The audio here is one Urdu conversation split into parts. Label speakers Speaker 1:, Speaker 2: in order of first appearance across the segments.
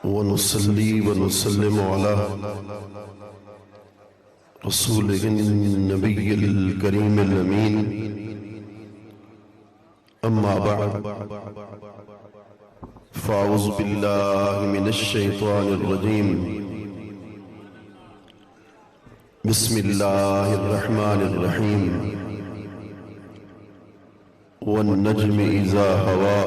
Speaker 1: ونصلي ونسلم على رسوله النبي الكريم الأمين أما بعد فأعوذ بالله من الشيطان الرجيم بسم الله الرحمن الرحيم والنجم إذا هوى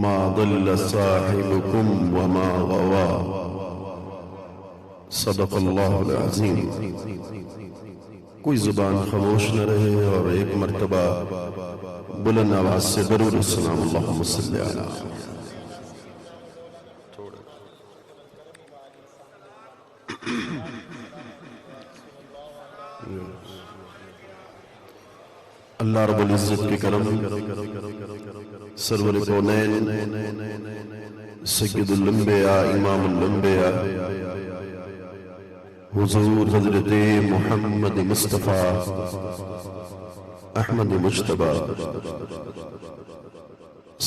Speaker 1: ما ضل صاحبكم وما غوى صدق اللہ العظیم۔ کوئی زبان خاموش نہ رہے اور ایک مرتبہ بلند آواز سے درود السلام اللہم صلی علی اللہ رب العزت کے کرم سرور کونین سید الانبیاء امام الانبیاء حضور حضرت محمد مصطفیٰ احمد مجتبی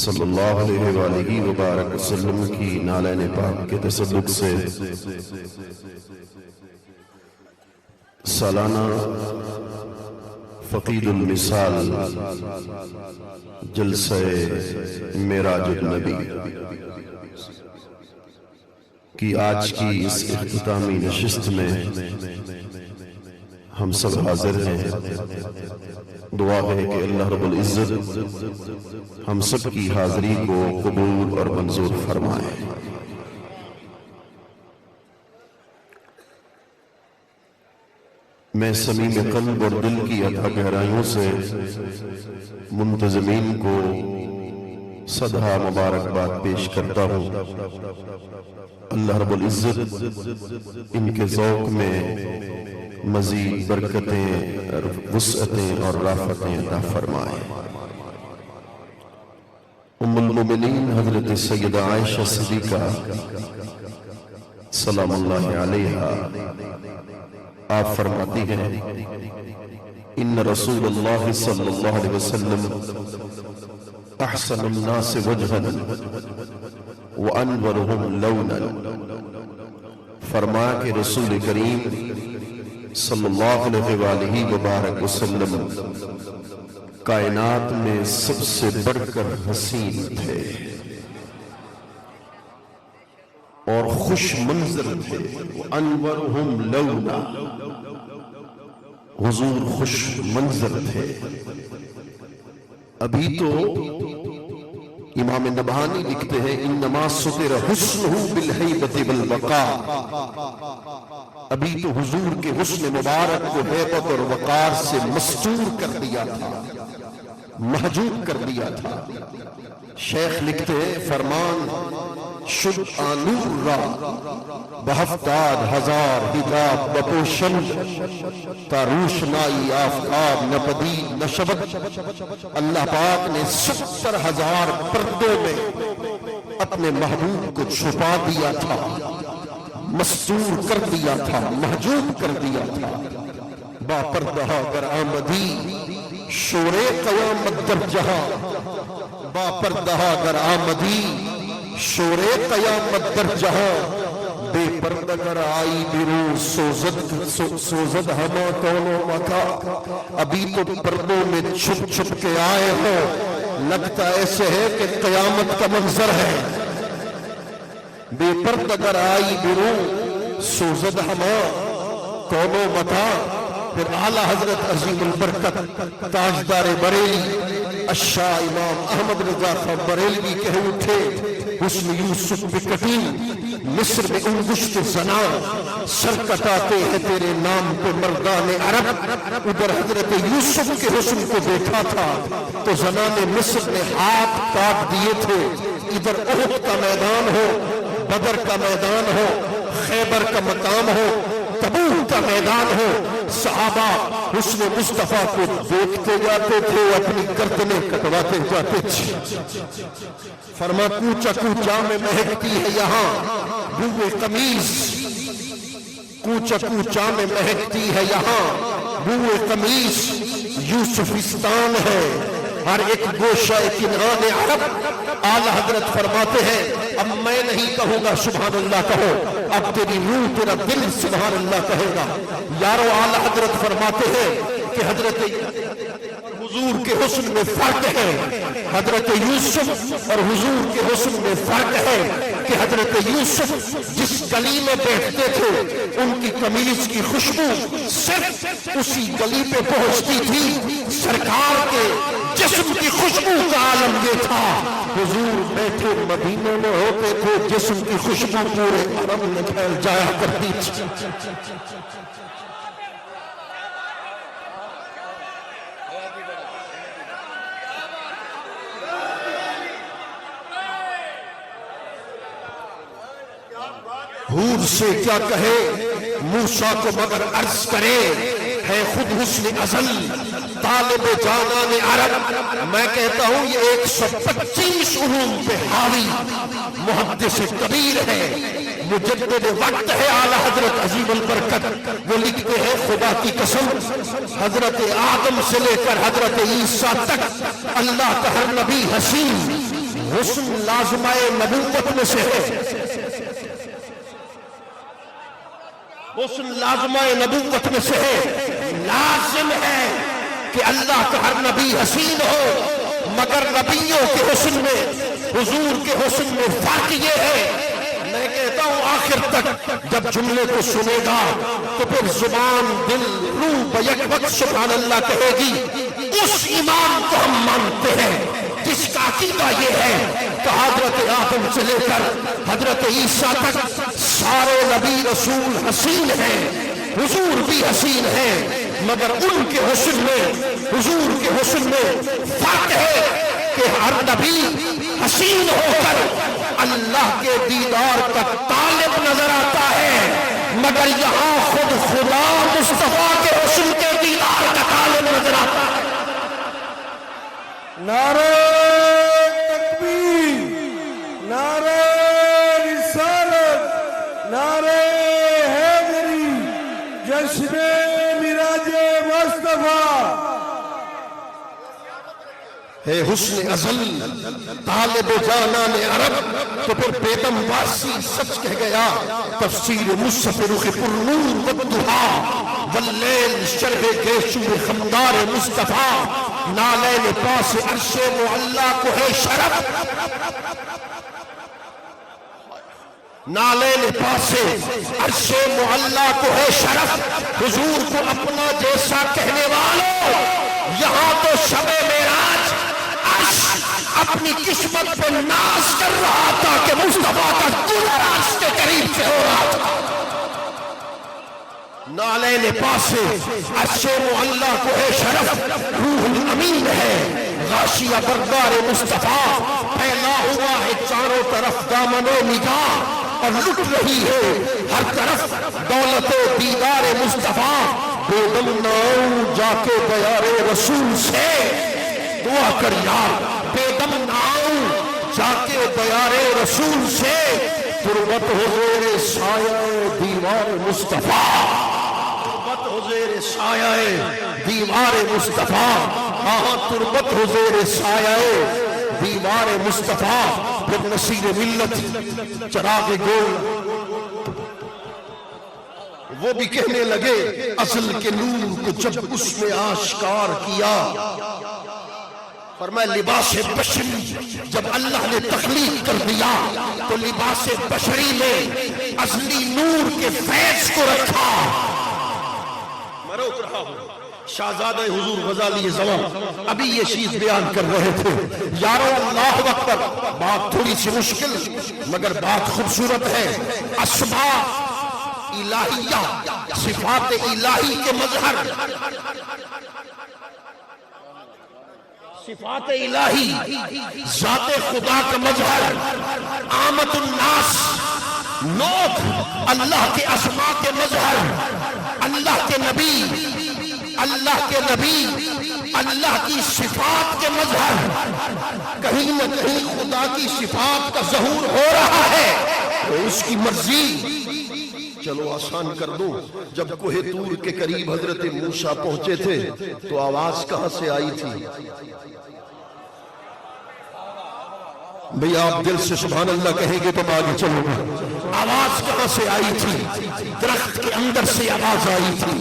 Speaker 1: صلی اللہ علیہ وآلہ وبارک وسلم کی نالین پاک کے تصدق سے سالانہ فقید المثال جلسہ معراج النبی کی آج کی اس اختتامی نشست میں ہم سب حاضر ہیں۔ دعا ہے کہ اللہ رب العزت ہم سب کی حاضری کو قبول اور منظور فرمائے۔ میں صمیم قلب اور دل کی عطا گہرائیوں سے منتظمین کو صدہ مبارکباد پیش کرتا ہوں۔ اللہ رب العزت ان کے ذوق میں مزید برکتیں وسعتیں اور رافتیں عطا فرمائے۔ ام المومنین حضرت سیدہ عائشہ صدیقہ سلام اللہ علیہا آپ فرماتی ہیں ان رسول اللہ صلی اللہ علیہ وسلم احسن الناس وجہا وانورہم لونا۔ فرمایا کہ رسول کریم صلی اللہ علیہ وآلہ وبارک وسلم کائنات میں سب سے بڑھ کر حسین تھے اور خوش منظر تھے۔ وانورہم لونا، حضور خوش منظر تھے۔ ابھی تو امام نبہانی لکھتے ہیں انما ستر حسنہ بالہیبۃ والوقار، ابھی تو حضور کے حسن مبارک کو ہیبت اور وقار سے مستور کر دیا تھا، محجوب کر دیا تھا۔ شیخ لکھتے ہیں فرمان شد آنور را بہفتاد ہزار حجاب بپوشن تا روشنائی آفتاب نپدید نشبت۔ اللہ پاک نے 70,000 پردوں میں اپنے محبوب کو چھپا دیا تھا، مستور کر دیا تھا، محجوب کر دیا تھا۔ با پردہ گر آمدی شور قیامت در جہاں، با پردہ گر آمدی شور قیامت در جہاں، بے پردہ گر آئی بیرون سوزد ہما کون و مکا۔ ابھی تو پردوں میں چھپ چھپ کے آئے ہو، لگتا ایسے ہے کہ قیامت کا منظر ہے۔ بے پردہ گر آئی بیرون سوزد ہما کون و مکا۔ پھر اعلیٰ حضرت عظیم البرکت تاجدار بریلی الشاہ امام احمد رضا خان بریلوی کہہ اٹھے حسن یوسف بکٹی مصر میں انگشت زنان سر کٹاتے ہیں تیرے نام پہ مردان عرب۔ ادھر حضرت یوسف کے حسن کو دیکھا تھا تو زنان مصر نے ہاتھ کاٹ دیے تھے۔ ادھر احد کا میدان ہو، بدر کا میدان ہو، خیبر کا مقام ہو، تبوک کا میدان ہو، صحابہ حسن مصطفیٰ کو دیکھتے جاتے تھے، اپنی گردنیں کٹواتے جاتے تھے۔ فرما کوچا کوچا میں مہکتی ہے یہاں بوئے قمیض، کوچا کوچا میں مہکتی ہے یہاں بوئے قمیض۔ یوسفستان ہے ہر ایک گوشہ کنعان عرب۔ اعلیٰ حضرت فرماتے ہیں اب میں نہیں کہوں گا سبحان اللہ کہو، اب تیری روح تیرا دل سبحان اللہ کہے گا۔ یارو اعلیٰ حضرت فرماتے ہیں کہ حضرت حضور کے حسن میں فرق ہے، حضرت یوسف اور حضور کے حسن میں فرق ہے کہ حضرت یوسف جس گلی میں بیٹھتے تھے ان کی قمیض کی خوشبو صرف اسی گلی پہ پہنچتی تھی، سرکار کے جسم کی خوشبو کا عالم یہ تھا۔ حضور بیٹھے مدینے میں ہوتے تھے، جسم کی خوشبو پورے عرب میں پھیل جایا کرتی تھی۔ حور سے کیا کہے موسیٰ کو مگر عرض کرے، ہے خود حسن ازل طالب جانان عرب۔ میں کہتا ہوں یہ 125 علوم پہ حاوی محدث کبیر ہے، مجدد وقت ہے اعلیٰ حضرت عظیم البرکت۔ وہ لکھتے ہیں خدا کی قسم حضرت آدم سے لے کر حضرت عیسیٰ تک اللہ کا ہر نبی حسین حسن لازمہ نبوت میں سے ہے، حسن لازمہ نبوت میں سے ہے۔ لازم ہے کہ اللہ کا ہر نبی حسین ہو، مگر نبیوں کے حسن میں حضور کے حسن میں فرق یہ ہے۔ میں کہتا ہوں آخر تک جب جملے کو سنے گا تو پھر زبان دل روح بیک وقت سبحان اللہ کہے گی، اس امام کو ہم مانتے ہیں جس کا عقیدہ یہ ہے کہ حضرت آدم سے لے کر حضرت عیسیٰ تک سارے نبی رسول حسین ہیں، حضور بھی حسین ہیں، مگر ان کے حسن میں حضور کے حسن میں فرق ہے کہ ہر نبی حسین ہو کر اللہ کے دیدار کا طالب نظر آتا ہے، مگر یہاں خود خدا مصطفیٰ کے حسن کے دیدار کا طالب نظر آتا ہے۔
Speaker 2: نعرہ تکبیر، نعرہ رسالت، نعرہ حیدری، جشن معراج مصطفیٰ۔
Speaker 1: ہے حسن ازل طالب جانان عرب، تو پھر بیدم واسی سچ کہہ گیا۔ تفسیر مصحف رخ پرنور والدہا، واللیل شرح گیشور خمدار مصطفیٰ، نالین پاس عرش معلا کو ہے شرف، نالین پاس عرش معلا کو ہے شرف۔ حضور کو اپنا جیسا کہنے والوں، یہاں تو شب معراج اپنی قسمت پہ ناز کر رہا تھا کہ مصطفیٰ کا گزر عرش کے قریب سے ہو رہا تھا۔ نالین پاس عرش معلا کو ہے شرف، روح الامین ہے غاشیہ بردار مصطفیٰ، پھیلا ہوا ہے چاروں طرف دامن نگاہ، اور لٹ رہی ہے ہر طرف دولت دیدار مصطفیٰ۔ بیدم ناؤں جا کے دیار رسول سے دعا کر یار، بیدم ناؤں جا کے دیار رسول سے، تربت ہو زیر سایہ دیوار مصطفیٰ، تربت ہو زیر سایہ دیوار مصطفیٰ، ہاں تربت ہو زیر سایہ دیوار مصطفیٰ۔ پھر نصیر ملت چراغ گول وہ بھی کہنے لگے، اصل کے نور کو جب اس نے آشکار کیا، فرمایا لباس بشری جب اللہ نے تخلیق کر دیا تو لباس بشری میں اصلی نور کے فیض کو رکھا۔ میں روک رہا ہوں، شہزادہ حضور غزالی زمان ابھی یہ چیز بیان کر رہے تھے۔ یارو اللہ اکبر، بات تھوڑی سی مشکل مگر بات خوبصورت ہے۔ اسماء الہیہ، صفات الہی کے مظہر، صفات الہی ذات خدا کا مظہر، آمد الناس لوگ اللہ کے اسماء کے مظہر، اللہ کے نبی، اللہ کے نبی، اللہ کی صفات کے مظہر۔ کہیں نہ کہیں خدا کی صفات کا ظہور ہو رہا ہے تو اس کی مرضی۔ چلو آسان کر دو، جب کوہ طور کے قریب حضرت موسیٰ پہنچے تھے تو آواز کہاں سے آئی تھی؟ بھئی آپ دل سے سبحان اللہ کہیں گے تو میں آگے چلوں گا. آواز کہاں سے آئی تھی؟ درخت کے اندر سے آواز آئی تھی.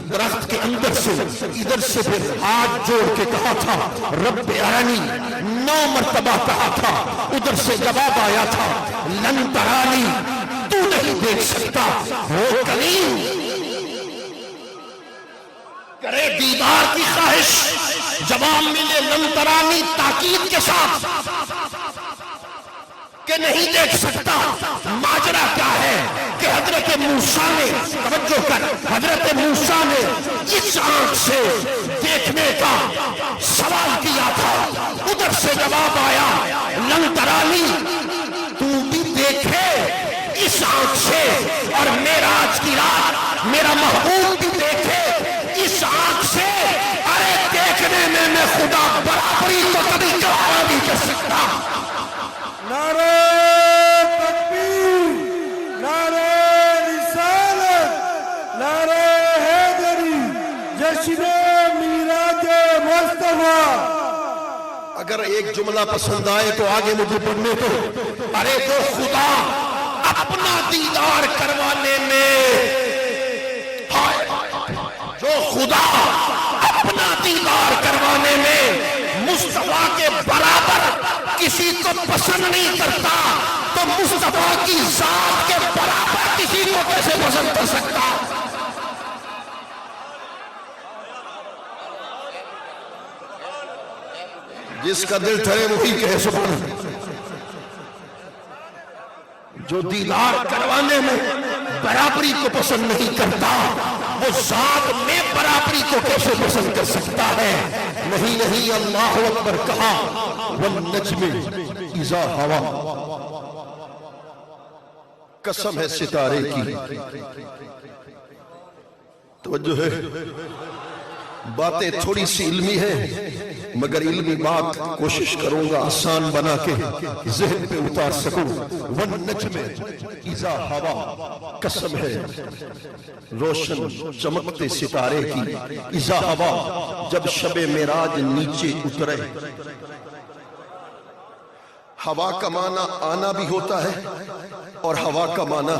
Speaker 1: درخت کے اندر سے ادھر سے پھر ہاتھ جوڑ کے کہا تھا رب ارنی، 9 مرتبہ کہا تھا. ادھر سے جواب آیا تھا لن ترانی، تو نہیں دیکھ سکتا. وہ کلیم کرے دیدار کی خواہش، جواب ملے لن ترانی تاکید کے ساتھ کہ نہیں دیکھ سکتا. ماجرا کیا ہے کہ حضرت موسیٰ نے، توجہ کر، حضرت موسیٰ نے اس آنکھ سے دیکھنے کا سوال کیا تھا. ادھر سے جواب آیا لن ترانی، تو بھی دیکھے اس آنکھ سے، اور معراج کی رات میرا محبوب بھی دیکھے اس آنکھ سے. ارے دیکھنے میں خدا برابری تو کبھی گوارا نہیں کر سکتا.
Speaker 2: نعرہ تکبیر، نعرہ رسالت، نعرہ حیدری، جشن میراج مصطفیٰ.
Speaker 1: اگر ایک جملہ پسند آئے تو آگے مجھے پڑھنے تو. ارے جو خدا اپنا دیدار کروانے میں، جو خدا اپنا دیدار کروانے میں مصطفیٰ کے برابر کسی کو پسند نہیں کرتا، تو مصطفیٰ کی ذات کے برابر کسی کو کیسے پسند کر سکتا؟ جس کا دل ٹھہرے وہی کہے سبحان اللہ. جو دیدار کروانے میں برابری کو پسند نہیں کرتا، وہ ذات میں برابری کو کیسے پسند کر سکتا ہے؟ نہیں نہیں، اللہ اکبر کہا والنجم اذا ہوا. قسم ہے ستارے کی. توجہ ہے، باتیں تھوڑی سی علمی ہیں مگر علمی بات کوشش کروں گا آسان بنا کے ذہن پہ اتار سکوں. والنجم اذا ہوا، قسم ہے روشن چمکتے ستارے کی. اذا ہوا، جب شب معراج نیچے اترے. ہوا کا معنی آنا بھی ہوتا ہے اور ہوا کا معنی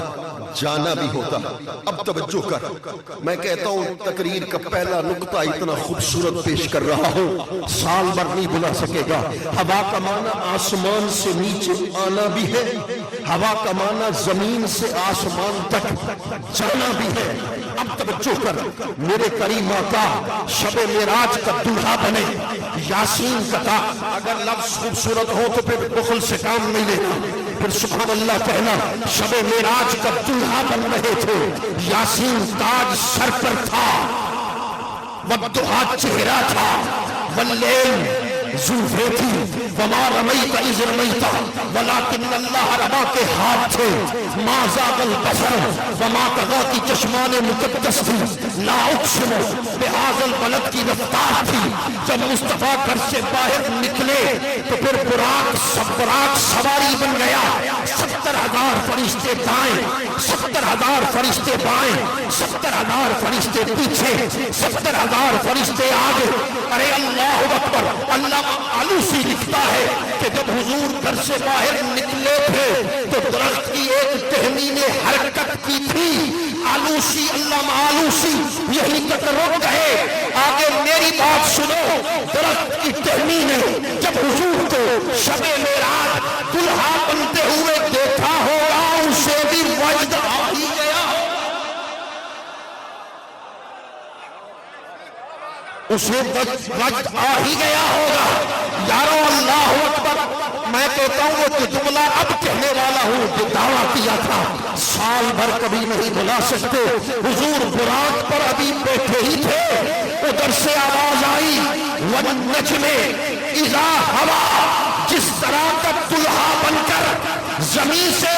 Speaker 1: جانا بھی ہوتا ہے. اب توجہ کر، میں کہتا ہوں تقریر کا پہلا نقطہ اتنا خوبصورت پیش کر رہا ہوں سال بھر نہیں بلا سکے گا. ہوا کا معنی آسمان سے نیچے آنا بھی ہے، ہوا کا معنی زمین سے آسمان تک جانا بھی ہے. اب توجہ کر، میرے کریم آقا شب معراج کا دلہا بنے، یاسین کا. اگر لفظ خوبصورت ہو تو پھر بخل سے کام نہیں لینا، پھر سبحان اللہ کہنا. شب معراج کا دلہا بن رہے تھے، یاسین تاج سر پر تھا، والضحیٰ چہرہ تھا، واللیل زلفیں تھی، وما رمیت اذ رمیت ولکن اللہ رما کے ہاتھ تھے. ما زاغ البصر وما طغیٰ کی چشمان مقدس تھی. لا اقسم بہذا البلد کی رفتار تھی. جب مصطفیٰ گھر سے باہر نکلے تو پھر براق سواری بن گیا. 70,000 فرشتے دائیں، 70,000 فرشتے بائیں، 70,000 فرشتے پیچھے، 70,000 فرشتے آگے. ارے اللہ اکبر. اللہ آلوسی لکھتا ہے کہ جب حضور گھر سے باہر نکلے تھے تو درخت کی ایک ٹہنی نے حرکت کی تھی. آلوسی، علامہ آلوسی یہی تک رک گئے. آگے میری بات سنو. درخت کی ٹہنی نے جب حضور کو شب معراج دلہا بنتے ہوئے دیکھا ہوگا، اسے بھی وجد آ ہی گیا، اسے وجد آ ہی گیا ہوگا. یارو اللہ اکبر. میں کہتا ہوں وہ جملہ اب کہنے والا ہوں جو دعویٰ کیا تھا سال بھر کبھی نہیں بلا سکتے. حضور براق پر ابھی بیٹھے ہی تھے، ادھر سے آواز آئی والنجم اذا ہوا. جس طرح کا دلہا بن کر زمین سے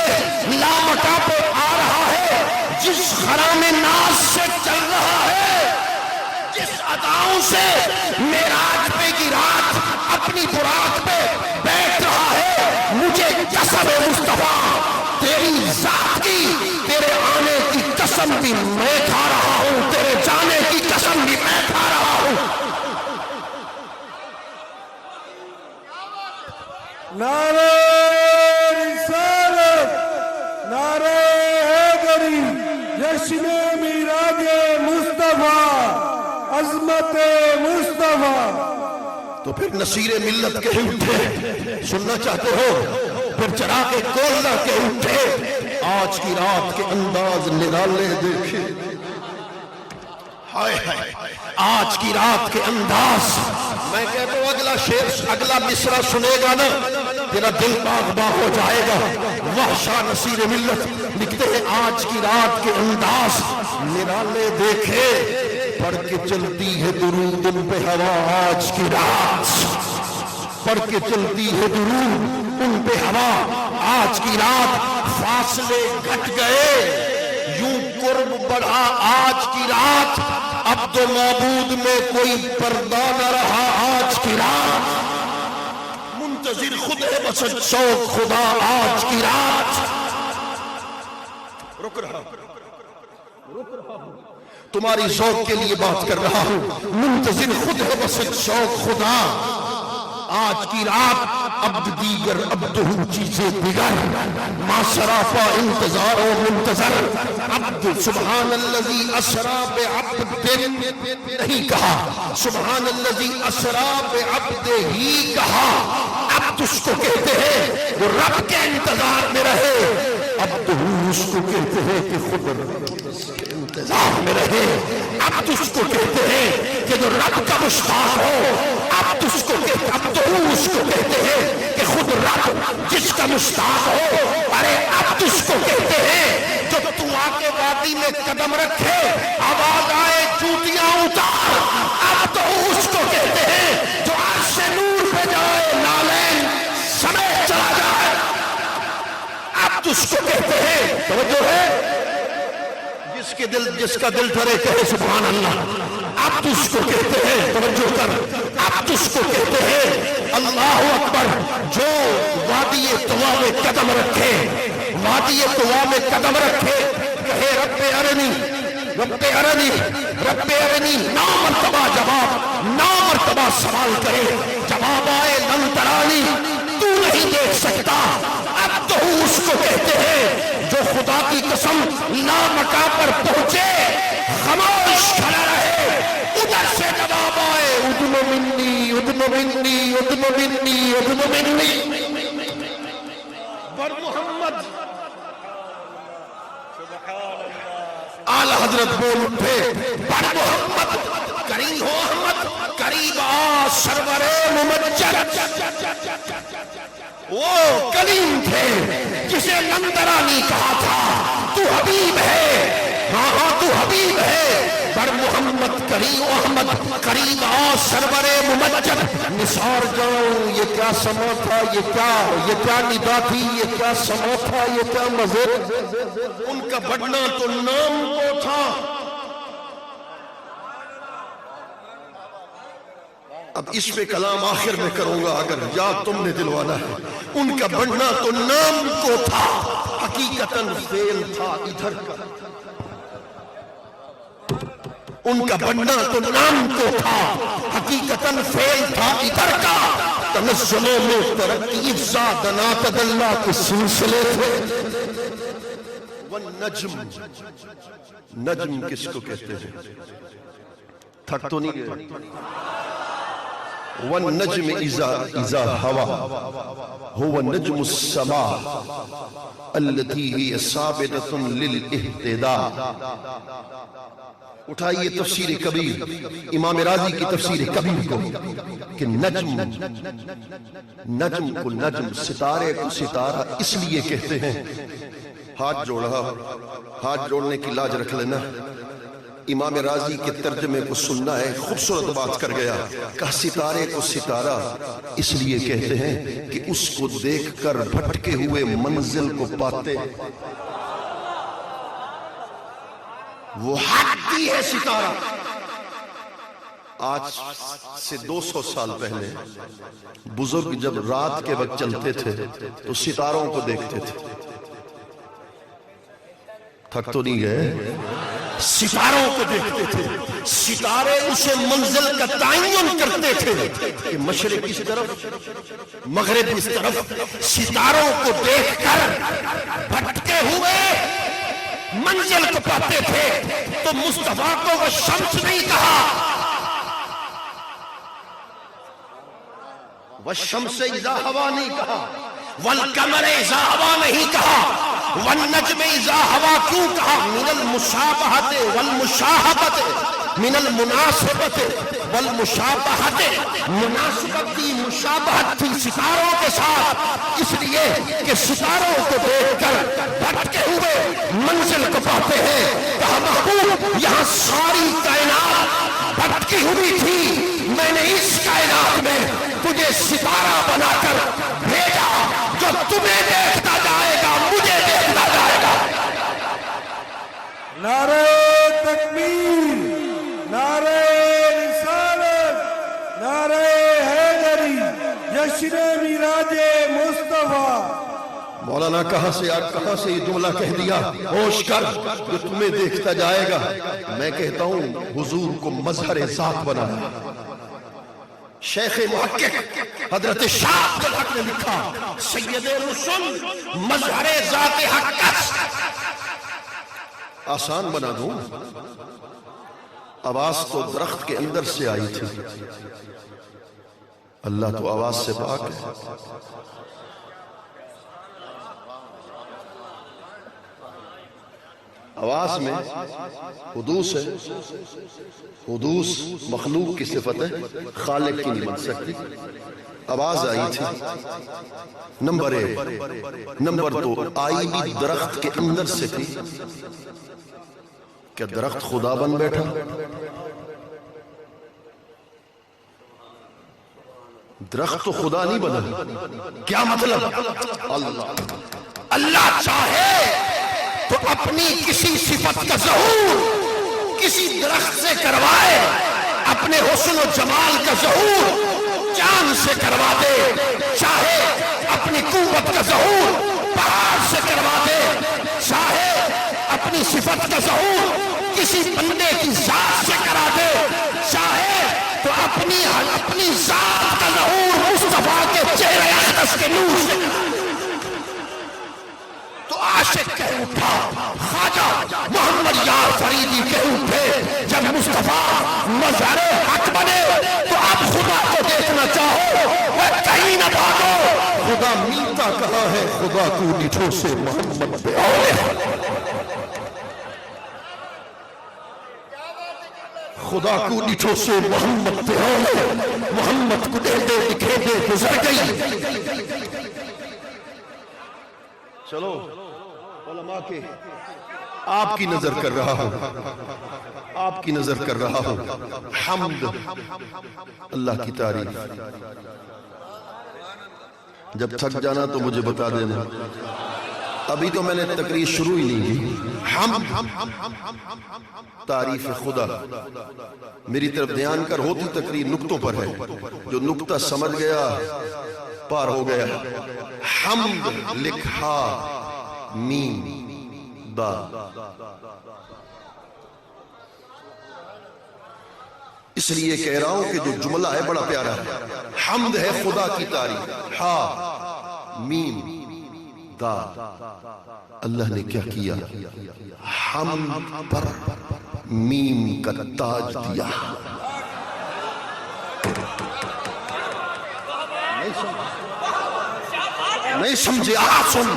Speaker 1: لامکا پہ آ رہا ہے، جس خرام ناز سے چل رہا ہے، جس اداؤں سے معراج پہ کی رات اپنی براق پہ بیٹھ رہا ہے، مجھے قسم ہے مصطفیٰ تیری ذات کی، تیرے آنے کی قسم بھی میں کھا رہا ہوں، تیرے جانے کی قسم بھی میں کھا رہا ہوں.
Speaker 2: نعرہ
Speaker 1: تو پھر نصیر ملت کہیں اٹھے، سننا چاہتے ہو؟ پھر چراغ کولہ کے اٹھے، آج کی رات کے انداز نرالے دیکھے، ہائے ہائے آج کی رات کے انداز۔ میں کہتا ہوں اگلا شعر، اگلا مصرع سنے گا نا تیرا دل باغ باغ ہو جائے گا۔ وحشا نصیر ملت لکھتے ہیں آج کی رات کے انداز نرالے دیکھے، پڑھ کے چلتی ہے درود ان پہ ہوا آج کی رات، پڑھ کے چلتی ہے درود ان پہ ہوا آج کی رات، فاصلے گھٹ گئے یوں قرب بڑھا آج کی رات، عبد و معبود میں کوئی پردہ نہ رہا آج کی رات، منتظر خود ہے بس شوق خدا آج کی رات۔ رک رہا تمہاری ذوق کے لیے بات کر رہا ہوں، منتظر خود ہے بس شوق خدا آج کی رات، عبد دیگر عبد ہوں چیزیں دیگر، ما سرافا انتظار و منتظر، عبد سبحان اللذی اسرا بعبد نہیں کہا، سبحان اللذی اسرا بعبد ہی کہا، عبد اس کو کہتے ہیں وہ رب کے انتظار میں رہے، عبد ہوں اس کو کہتے ہیں کہ خود انتظار میں رہے، عبد اس کو کہتے ہیں کہ جو رب کا مشتاق ہو، عبد اس کو کہتے ہیں کہ خود رب جس کا مشتاق ہو، ارے عبد اس کو کہتے ہیں جو تو آ کے وادی میں قدم رکھے آواز آئے جوتیاں اتار، عبد اس کو کہتے ہیں جو عرش نور پہ جائے نالین سمیت چلا جائے، عبد اس کو کہتے ہیں توجہ ہے جس کا دل ٹھرے کہے سبحان اللہ، عبد اس کو کہتے ہیں توجہ کر، عبد اس کو کہتے ہیں اللہ اکبر جو وادی طوا میں قدم رکھے، وادی طوا میں قدم رکھے، کہے رب ارنی رب ارنی رب ارنی، 9 مرتبہ جواب، 9 مرتبہ سوال کرے، جواب آئے لن ترانی، تو نہیں دیکھ سکتا، عبد اس کو کہتے ہیں جو خدا کی قسم لامکاں پر پہنچے خاموش کھڑا رہے، ادھر سے جواب آئے ادن منی ادن منی ادن منی ادن منی، بر محمد اعلی حضرت بول اٹھے، بر محمد قریب ہو احمد، قریب آ سرور ممجد، وہ کلیم تھے جسے لندرانی کہا تھا تو حبیب ہے، ہاں ہاں تو حبیب ہے، بر محمد کریم احمد قریب آ سرور ممجد، نثار جاؤں یہ کیا سما تھا، یہ کیا ندا تھی، یہ کیا سما تھا، یہ کیا مزے، ان کا بڑھنا تو نام کو تھا۔ اب اس پہ کلام آخر میں کروں گا اگر یاد تم نے دلوانا ہے، ان کا بڑھنا تو نام کو تھا، حقیقتاً فعل تھا ادھر کا، ان کا بڑھنا تو نام کو تھا، حقیقتاً فعل تھا ادھر کا، تنزلوں میں ترقی افزا دنا تدلہ کے سلسلے تھے، والنجم، نجم کس کو کہتے ہیں، تھک تو نہیں گئے، والنجم اذا ہوا هو نجم السماء التي هي ثابتة للاهتداء۔ اٹھائیے تفسیر کبیر، امام راضی کی تفسیر کبیر کو، کہ نجم کو نجم، ستارے کو ستارہ اس لیے کہتے ہیں، ہاتھ جوڑا، ہاتھ جوڑنے کی لاج رکھ لینا، امام راضی کے ترجمے کو سننا ہے، خوبصورت بات کر گیا، کہا ستارے کو ستارہ اس لیے کہتے ہیں کہ اس کو دیکھ کر بھٹکے ہوئے منزل کو پاتے، وہ ہاتھی ہے ستارہ۔ آج سے 200 سال پہلے بزرگ جب رات کے وقت چلتے تھے تو ستاروں کو دیکھتے تھے، تھک تو نہیں گئے، ستاروں کو دیکھتے تھے، ستارے اسے منزل کا تعین کرتے تھے کہ مشرق اس طرف مغرب اس طرف، ستاروں کو دیکھ کر بھٹکے ہوئے منزل کو پاتے تھے، تو مصطفیٰ کو وہ شمس نہیں کہا، والشمس اذا ہوا نہیں کہا، والقمر اذا ہوا نہیں کہا، والنجم اذا ہوا کیوں کہا؟ من المشابہت والمشاہبت، من المناسبت والمشابہت، مناسبت تھی، مشابہت تھی ستاروں کے ساتھ، اس لیے کہ ستاروں کو دیکھ کر بھٹکے ہوئے منزل کو پاتے ہیں۔ کہا محبوب یہاں ساری کائنات بھٹکی ہوئی تھی، میں نے اس کائنات میں تجھے ستارہ بنا کر بھیجا جو تمہیں دیکھتا جائے گا، مجھے دیکھتا جائے گا۔
Speaker 2: نعرہ تکبیر، نعرہ رسالت، نعرہ حیدری، جشن میراج مصطفیٰ۔
Speaker 1: مولانا کہاں سے یہ جملہ کہہ دیا؟ ہوش کر، جو تمہیں دیکھتا جائے گا۔ میں کہتا ہوں حضور کو مظہر ذات بنایا۔ شیخ محقق حضرت شاہ عبدالحق نے لکھا، سید رسول مظہر ذات حق آسان بنا دوں، آواز تو درخت کے اندر سے آئی تھی، اللہ تو آواز سے پاک ہے۔ آواز میں حدوث ہے، حدوث مخلوق کی صفت ہے، خالق کی نہیں بن سکتی۔ آواز آئی تھی، نمبر 1۔ نمبر 2، آئی بھی درخت کے اندر سے تھی۔ کیا درخت خدا بن بیٹھا؟ درخت تو خدا نہیں بنا۔ کیا مطلب؟ اللہ چاہے تو اپنی کسی صفت کا ظہور کسی درخت سے کروائے، اپنے حسن و جمال کا ظہور چاند سے کروا دے، چاہے اپنی قوت کا ظہور پہاڑ سے کروا دے، چاہے اپنی صفت کا ظہور کسی بندے کی ذات سے کرا دے، چاہے تو اپنی ذات کا ظہور مصطفیٰ کے چہرے اقدس کے نور سے۔ تو عاشق کہہ اٹھا، خواجہ محمد یار فریدی کہہ اٹھے، جب مصطفیٰ مظہر حق بنے تو اب خدا کو دیکھنا چاہو، وہ کہیں نہ بھاگو۔ خدا ملتا کہاں ہے، خدا کو نٹھوں سے محمد پہ آؤ۔ خدا کو نٹھوں سے محمد پہ آؤ، محمد کو دے دے دکھے دے گزر گئی۔ چلو علماء کے آپ کی نظر کر رہا ہوں، آپ کی نظر کر رہا ہوں۔ حمد، اللہ کی تعریف۔ جب تھک جانا تو مجھے بتا دینا، ابھی تو میں نے تقریر شروع ہی نہیں کی۔ حمد، تعریف خدا۔ میری طرف دھیان کر، ہوتی تقریر نقطوں پر ہے، جو نقطہ سمجھ گیا پار ہو گیا۔ حمد لکھا میم با، اس لیے کہہ رہا ہوں کہ جو جملہ ہے بڑا پیارا ہے۔ حمد ہے خدا کی تعریف، ہا میم دا۔ اللہ نے کیا کیا؟ حمد پر میم کا تاج دیا۔ نہیں سمجھے؟ سن،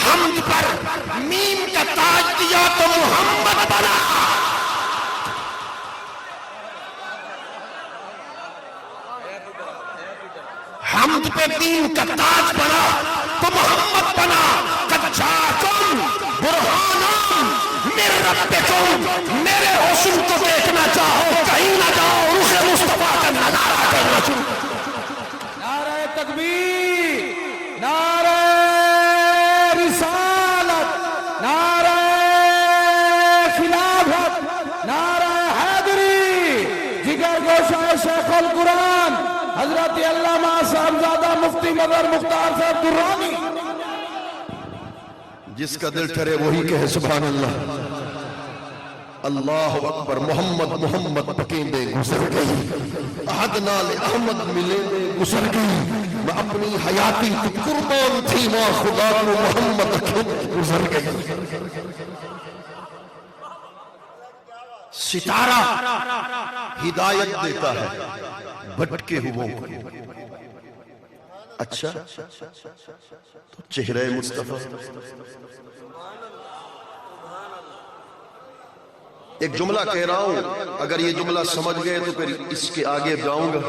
Speaker 1: حمد پر میم کا تاج دیا تو محمد بنا۔ حمد پہ میم کا تاج بنا تو محمد بنا۔ قد جاءکم برہان من ربکم، میرے حسن کو دیکھنا چاہو کہیں نہ جاؤ، روح مصطفیٰ کا نظارہ کرنا چاہو۔
Speaker 2: نعرہ تکبیر، نعرہ رسالت، نعرہ خلافت، نعرہ حیدری، جگر گوشہ شیخ القرآن حضرت علامہ صاحبزادہ مفتی مظہر مختار صاحب درانی۔
Speaker 1: جس کا دل ٹھرے وہی کہے سبحان اللہ۔ اللہ اکبر۔ محمد محمد پکیندے گزر گئی، احد نال احمد ملے گزر گئی، میں اپنی حیاتی کی قربان تھی، ماں خدا کو محمد گزر گئی۔ ستارہ ہدایت دیتا ہے بھٹکے ہوئوں کو، اچھا تو چہرہ مصطفیٰ، ایک جملہ کہہ رہا ہوں، اگر یہ جملہ سمجھ گئے تو پھر اس کے آگے جاؤں گا،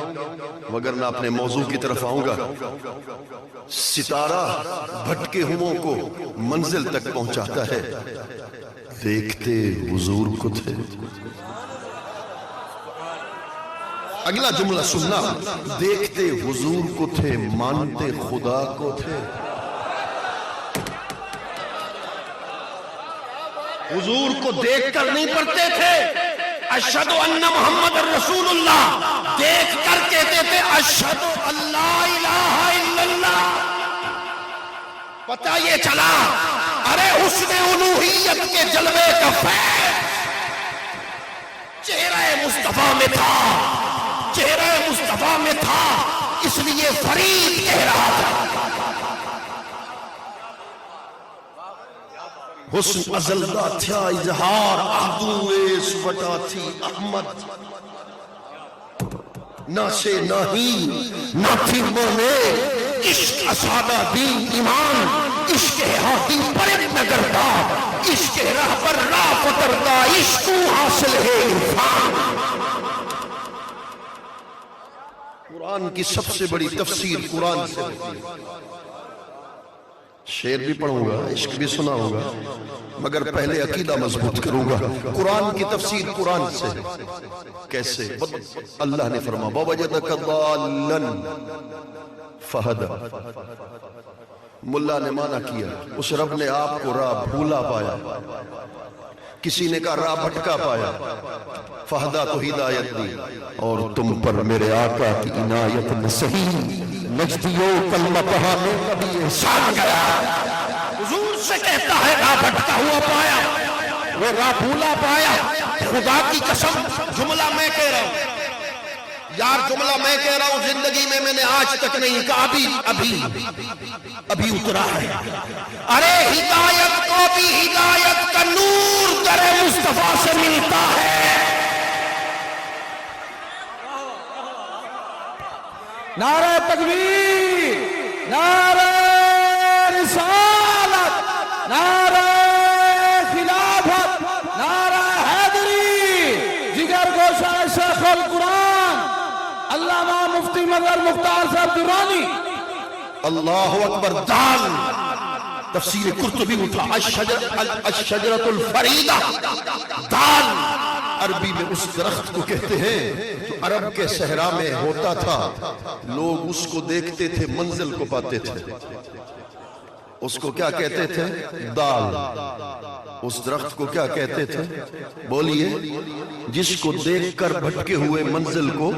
Speaker 1: وگرنہ اپنے موضوع کی طرف آؤں گا۔ ستارہ بھٹکے ہوں کو منزل تک پہنچاتا ہے، دیکھتے حضور کو تھے۔ اگلا جملہ سننا، دیکھتے حضور کو تھے، مانتے خدا کو تھے۔ حضور کو دیکھ کر نہیں پڑھتے تھے اشہد ان محمد رسول اللہ، دیکھ کر کہتے تھے اشہد اللہ الہ الا اللہ۔ پتہ یہ چلا ارے حسن الوہیت کے جلوے کا فیض چہرہ مصطفیٰ میں تھا، چہرہ مصطفیٰ میں تھا، اس لیے فرید کہہ رہا تھا حسن ازلدہ تھیا اظہار آدو ایس وٹا تھی احمد، نہ سے نہ ہی نہ تھی مونے عشق اسادہ دین ایمان، عشق ہاتھی پرد نگردہ، عشق راہ پر راہ فتردہ، عشق حاصل ہے عرفان۔ قرآن کی سب سے بڑی تفسیر قرآن سے ہوتی ہے۔ شعر بھی پڑھوں گا، عشق بھی سناؤں گا، مگر پہلے عقیدہ مضبوط کروں گا۔ قرآن کی تفسیر قرآن سے کیسے؟ اللہ نے فرمایا وَوَجَدَكَ ضَالًّا فَهَدَى، ملا نے مانا کیا اس رب نے آپ کو راہ بھولا پایا، کسی نے کہا راہ بھٹکا پایا، فہدہ کو ہدایت دی، اور تم پر میرے آقا کی عنایت نے صحیح نجدیوں کلمہ پڑھانے کا بھی احسان کیا۔ حضور سے کہتا ہے راہ بھٹکا ہوا پایا، وہ راہ بھولا پایا۔ خدا کی قسم جملہ میں کہہ رہا ہوں یار، جملہ میں کہہ رہا ہوں، زندگی میں نے آج تک نہیں کہا، ابھی اترا ہے۔ ارے ہدایت کو بھی ہدایت کا نور در مصطفیٰ سے ملتا ہے۔
Speaker 2: نعرہ تکبیر، نعرہ رسالت، نعرہ خلافت، نعرہ حیدری، جگر گوشہ شیخ القرآن علامہ مفتی مظہر مختار صاحب درانی۔
Speaker 1: اللہ اکبر۔ دال تفسیر قرطبی اٹھا الشجرۃ الفریدہ، دال عربی میں اس درخت کو کہتے ہیں جو عرب کے صحرا میں ہوتا تھا، لوگ اس کو دیکھتے تھے منزل کو پاتے تھے، اس کو کیا کہتے تھے؟ دال۔ اس درخت کو کیا کہتے تھے؟ بولیے۔ جس کو دیکھ کر بھٹکے ہوئے منزل کو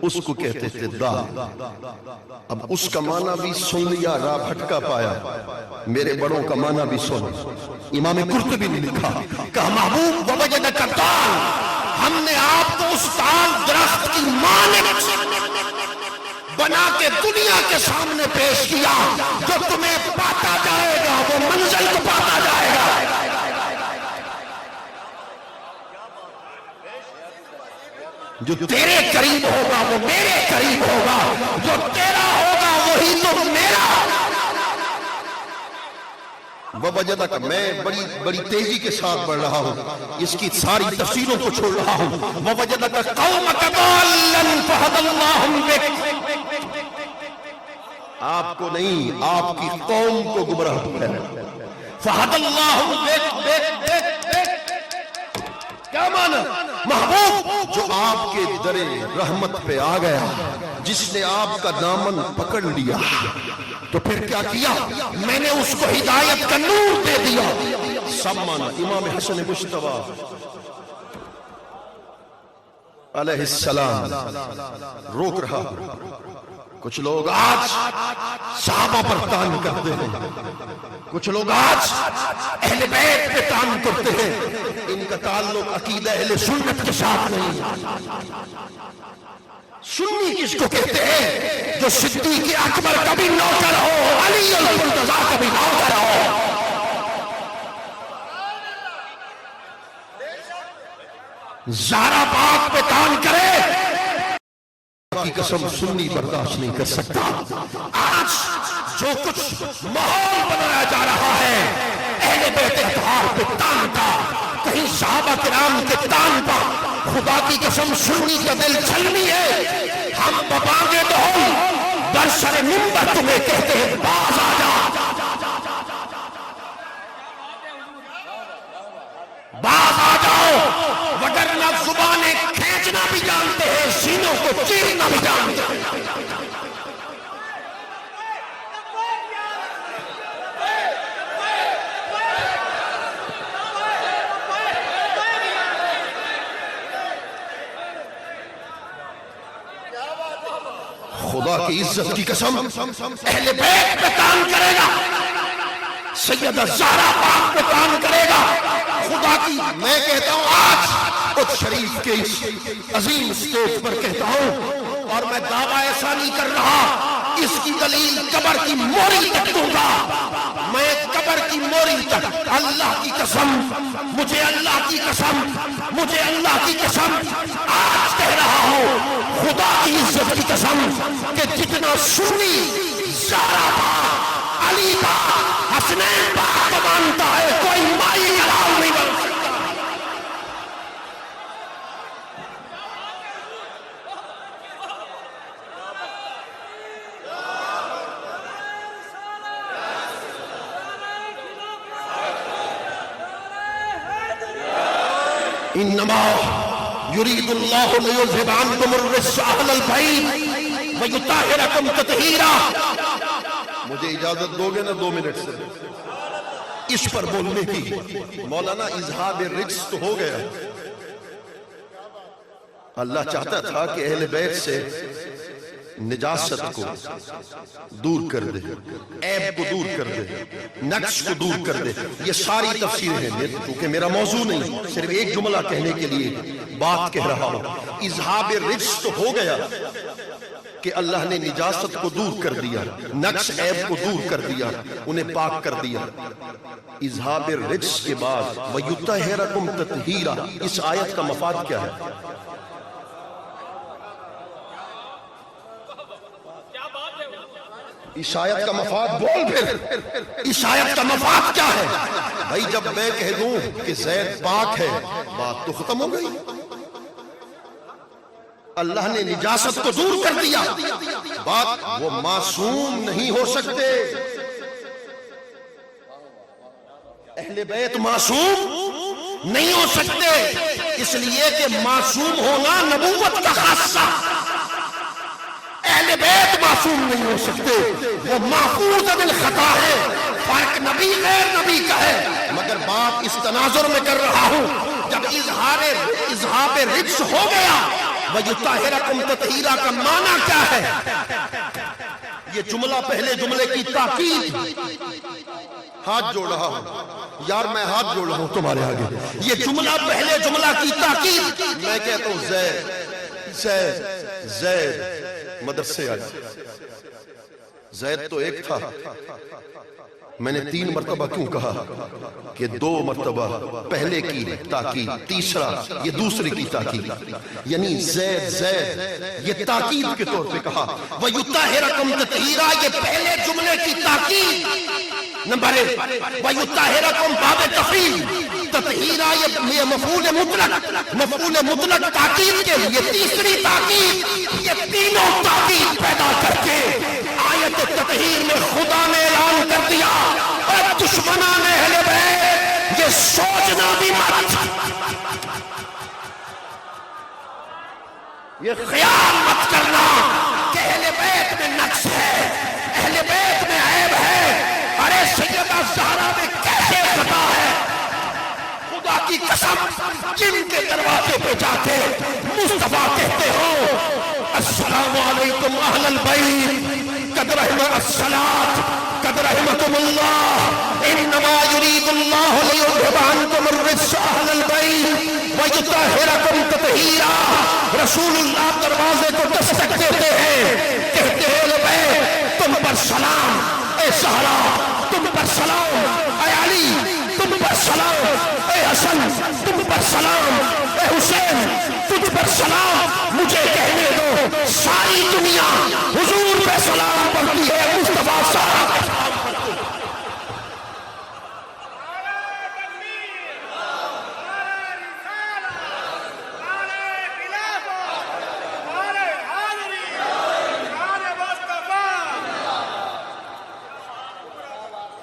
Speaker 1: اس کو کہتے تھے دال۔ اب اس کا معنی بھی سن لیا، راہ بھٹکا پایا، میرے بڑوں کا معنی بھی سن۔ امام قرطبی نے لکھا، کہا محبوب ووجدک دال، ہم نے آپ کو اس دال درخت کی مانند بنا کے دنیا کے سامنے پیش کیا، جو تمہیں پاتا جائے گا وہ منزل کو پاتا جائے گا۔ جو تیرے قریب ہوگا وہ میرے قریب ہوگا، جو تیرا ہوگا وہی تو میرا۔ ووجدک، میں بڑی تیزی کے ساتھ بڑھ رہا ہوں، اس کی ساری تفسیروں کو چھوڑ رہا ہوں۔ ووجدک قومک ضالا فہدی اللہ بک، آپ کو نہیں آپ کی قوم کو گمراہ کیا۔ فہدی اللہ بک، کیا معنی؟ محبوب جو آپ کے در رحمت پہ آ گیا، جس نے آپ کا دامن پکڑ لیا، تو پھر کیا کیا؟ میں نے اس کو ہدایت کا نور دے دیا۔ سب معنی امام حسن مجتبی علیہ السلام روک رہا۔ کچھ لوگ آج صحابہ پر تان کرتے ہیں، کچھ لوگ آج اہل بیت پہ تان کرتے ہیں، ان کا تعلق عقیدہ اہل سنت کے ساتھ نہیں۔ سنی کس کو کہتے ہیں؟ جو صدیق اکبر کا بھی نوکر ہو، علی المرتضیٰ کا بھی نوکر ہو۔ زہرا پاک پہ تان کرے، کی قسم سنی برداشت نہیں کر سکتا۔ آج جو کچھ ماحول بنایا جا رہا ہے اہل بیت اطہار پہ تان کا، کہیں صحابہ کرام کے تان کا، خدا کی قسم سنی کا دل چھلنی ہے۔ ہم ببانگے تو ہم برسر منبر تمہیں کہتے ہیں باز آ جا، باز آ جاؤ، وگرنہ زبانیں کھینچنا بھی جانتے ہیں، سینوں کو چیرنا بھی جانتے ہیں۔ خدا کی عزت کی قسم اہل بیت پہ کام کرے گا، سیدہ زہرا پاک پہ کام کرے گا۔ خدا کی میں کہتا ہوں آج قدس شریف کے اس عظیم سٹیج پر کہتا ہوں، اور میں دعویٰ ایسا نہیں کر رہا، اس کی دلیل قبر کی موری تک دوں گا، میں قبر کی موری تک، اللہ کی قسم، مجھے اللہ کی قسم، مجھے اللہ کی قسم آج کہہ رہا ہوں، خدا کی عزت کی قسم کہ جتنا سنی زہرا پاک، علی پاک، حسنین پاک کو مانتا ہے، کوئی مائی حلال نہیں بن سکتا۔ انما یرید اللہ لیذھب عنکم الرجس اہل البیت ویطہرکم تطہیرا۔ مجھے اجازت دو گے نا 2 منٹ سے اس پر بولنے کی؟ مولانا اذہاب الرجس تو ہو گیا، اللہ چاہتا تھا کہ اہل بیت سے نجاست کو دور کر دے، عیب کو دور کر دے، نقص کو دور کر دے۔ یہ ساری تفسیریں ہیں، کیونکہ میرا موضوع نہیں، صرف ایک جملہ کہنے کے لیے بات کہہ رہا ہوں۔ اذہاب الرجس تو ہو گیا کہ اللہ نے نجاست کو دور کر دیا، نقص عیب کو دور کر دیا، انہیں پاک کر دیا۔ اذہاب الرجس کے بعد وَيُطَهِّرَكُمْ تَطْهِيرًا، اس آیت کا مفاد کیا ہے؟ اس آیت کا مفاد بول پھر، اس آیت کا مفاد کیا ہے؟ بھائی جب میں کہہ دوں کہ زید پاک ہے، بات تو ختم ہو گئی۔ اللہ نے نجاست کو دور کر دیا، بات وہ معصوم نہیں ہو سکتے، اہل بیت معصوم نہیں ہو سکتے، اس لیے کہ معصوم ہونا نبوت کا خاصہ، اہل بیت معصوم نہیں ہو سکتے، وہ محفوظ عن الخطا ہے، فرق نبی غیر نبی کا ہے۔ مگر بات اس تناظر میں کر رہا ہوں، جب اذہاب رجس ہو گیا، وَيُطَهِّرَكُمْ تَطْهِيرًا کا معنی کیا ہے؟ یہ جملہ پہلے جملے کی تاکید، ہاتھ جوڑ رہا ہوں یار، میں ہاتھ جوڑ رہا ہوں تمہارے آگے، یہ جملہ پہلے جملہ کی تاکید۔ میں کہتا ہوں زید زید زید مدرسے آیا، زید تو ایک تھا، میں نے 3 مرتبہ کیوں کہا کہ 2 مرتبہ، پہلے کی تاکید، تیسرا یہ دوسری کی تاکید، یعنی زید زید یہ تاکید کے طور پہ کہا، وَيُطَهِّرَكُمْ تَطْهِيرًا یہ پہلے جملے کی تاکید۔ نمبر 1 وَيُطَهِّرَكُمْ باب تفعیل، تطہیرا یہ مفعول مطلق تاکید کے لیے تیسری تاکید، یہ تینوں تاکید پیدا کر کے آیت تطہیر میں خدا نے اعلان کر دیا، اور دشمنان اہل بیت یہ سوچنا بھی مت، یہ خیال مت کرنا کہ اہل بیت میں نقص ہے، اہل بیت میں عیب ہے۔ ارے سیدہ زہرا میں کیسے خطا ہے؟ خدا کی قسم جن کے دروازے پہ جاتے مصطفیٰ کہتے ہو السلام علیکم اہل البیت قد رحم الصلاة قد رحمكم اللہ انما یرید اللہ لیذھب عنکم الرجس اہل البیت ویطہرکم تطہیرا۔ رسول اللہ دروازے کو دستک دیتے ہیں، کہتے ہیں اہل بیت تم پر سلام، اے زہرا تم پر سلام، اے علی تم پر سلام، اے حسن تم پر پر سلام، اے حسین تجھ پر سلام، مجھے کہنے دو ساری دنیا حضور پہ سلام پڑھتی ہے، مصطفیٰ سارا پہ سلام پڑھتی ہے۔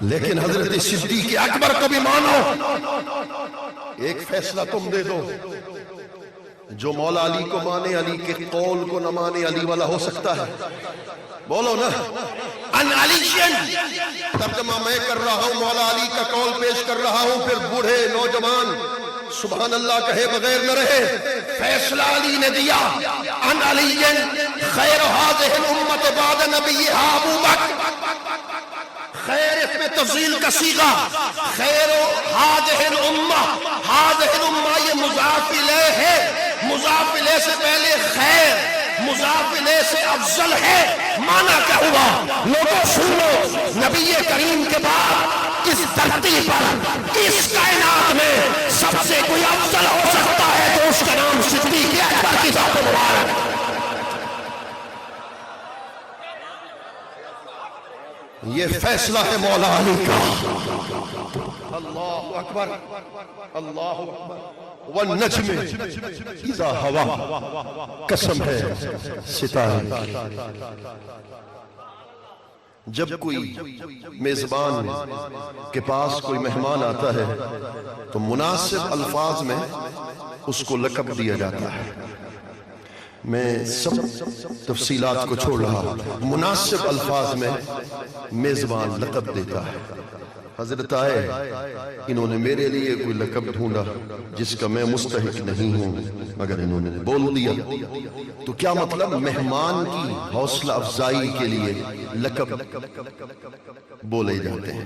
Speaker 1: لیکن حضرت صدیق اکبر کو بھی مانو، ایک فیصلہ تم دے دو، جو مولا علی کو مانے علی کے قول کو نہ مانے علی والا ہو سکتا ہے؟ بولو نا، ان علی ترجمہ میں کر رہا ہوں، مولا علی کا قول پیش کر رہا ہوں، پھر بوڑھے نوجوان سبحان اللہ کہے بغیر نہ رہے۔ فیصلہ علی نے دیا، ان علی خیر هذه الامت بعد نبیہا ابو بکر، خیر اس میں تفضیل کا صیغہ، خیر هذه الامہ، هذه الامہ یہ مضاف الیہ ہے، مضاف الیہ سے پہلے خیر، مضاف الیہ سے افضل ہے، معنی کیا ہوا؟ لوگوں سنو، نبی کریم کے بعد اس دھرتی پر اس کائنات میں سب سے کوئی افضل ہو سکتا ہے تو اس کا نام صدیق اکبر کی ذات مبارک۔ یہ فیصلہ ہے مولا علی کا۔ اللہ اکبر، اللہ اکبر، والنجم اذا ہوا، قسم ہے ستارے، جب کوئی میزبان کے پاس کوئی مہمان آتا ہے تو مناسب الفاظ میں اس کو لقب دیا جاتا ہے۔ میں سب تفصیلات کو چھوڑ رہا ہوں، مناسب الفاظ میں میزبان لقب دیتا ہے۔ حضرت آئے، انہوں نے میرے لیے کوئی لقب ڈھونڈا جس کا میں مستحق نہیں ہوں، مگر انہوں نے بول دیا، تو کیا مطلب؟ مہمان کی حوصلہ افزائی کے لیے لقب بولے جاتے ہیں۔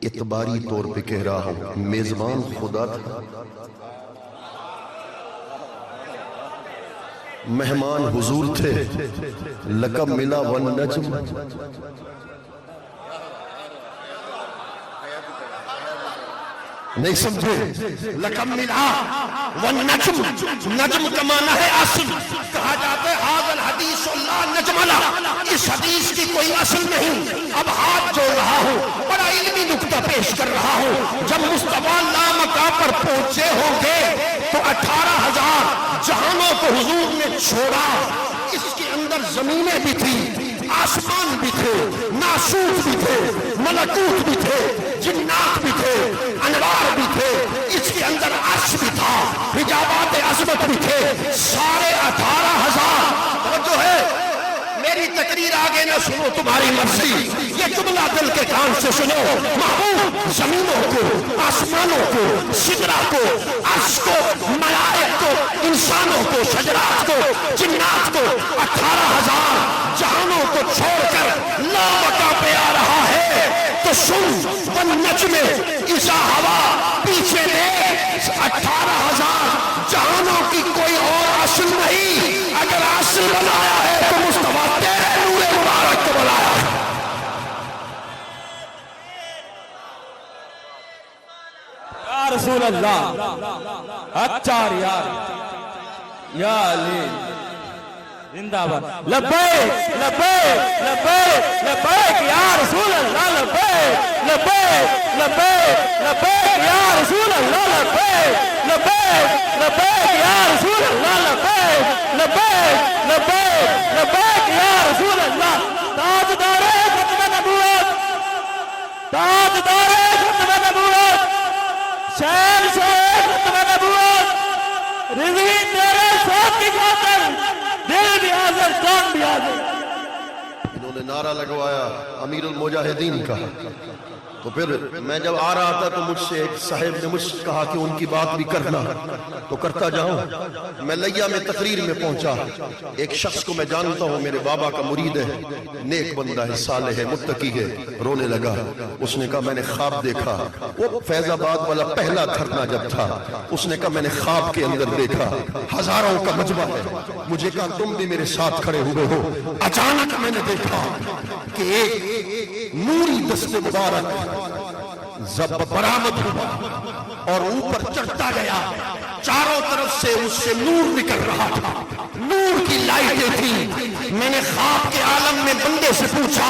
Speaker 1: اعتباری طور پہ کہہ رہا ہوں، میزبان خدا تھا، مہمان حضور تھے، لقب ملا والنجم، نہیں سمجھے؟ لقب ملا والنجم، نجم کا معنی ہے اصل، کہا جاتا ہے ھذا الحدیث لا نجم لہ، اس حدیث کی کوئی اصل نہیں۔ اب ہاتھ جوڑ رہا ہوں، بڑا علمی نکتہ پیش کر رہا ہوں، جب مصطفیٰ لامکاں پر پہنچے ہوں گے تو 18,000 جہانوں کو حضور نے چھوڑا، اس کے اندر زمینیں بھی تھی، آسمان بھی تھے، ناسوت بھی تھے، ملکوت بھی تھے، جنات بھی تھے، انوار بھی تھے، اس کے اندر عرش بھی تھا، حجابات عظمت بھی تھے، سارے 18,000 جو ہے۔ میری تقریر آگے نہ سنو، تمہاری مرضی، یہ جملہ دل کے کان سے سنو۔ محبوب زمینوں کو، آسمانوں کو، سدرہ کو، عرش کو، ملائک کو، انسانوں کو، شجرات کو، جنات کو، 18,000 جہانوں کو چھوڑ کر لامکاں پہ آ رہا ہے، تو سن والنجم اذا ہوا، پیچھے دیکھ 18,000 جہانوں کی کوئی اور اصل نہیں، اگر اصل بنایا ہے تو مصطفیٰ تیرے نور مبارک کو بنایا ہے۔
Speaker 2: یا رسول اللہ، اچار یار، یا علی زندہ باد، لبیک لبیک لبیک لبیک یا رسول اللہ، لبیک لبیک لبیک لبیک یا رسول اللہ، لبیک لبیک لبیک یا رسول اللہ، لبیک لبیک لبیک لبیک یا رسول اللہ۔ تاجدار ختم نبوت، تاجدار ختم نبوت، شہنشاہ ختم نبوت، رضوی تیرے ساتھ کی خاطر دل بھی حاضر، جان بھی حاضر۔
Speaker 1: انہوں نے نعرہ لگوایا امیر المجاہدین کا، تو پھر میں جب آ رہا تھا تو مجھ سے ایک صاحب نے مجھ سے کہا کہ ان کی بات بھی کرنا، تو کرتا جاؤں۔ میں لیا میں تقریر میں پہنچا، ایک شخص کو میں جانتا ہوں، میرے بابا کا مرید ہے، نیک بندہ ہے، صالح ہے، متقی ہے، رونے لگا۔ اس نے کہا میں نے خواب دیکھا، وہ فیض آباد والا پہلا دھرنا جب تھا، اس نے کہا میں نے خواب کے اندر دیکھا ہزاروں کا مجمع ہے، مجھے کہا تم بھی میرے ساتھ کھڑے ہوئے ہو۔ اچانک میں نے دیکھا کہ ایک نوری دست مبارک برآمد ہوا اور اوپر چڑھتا گیا. چاروں طرف سے اس سے نور نکل رہا تھا, نور کی لائٹیں تھیں. میں نے خواب کے عالم میں بندے سے پوچھا,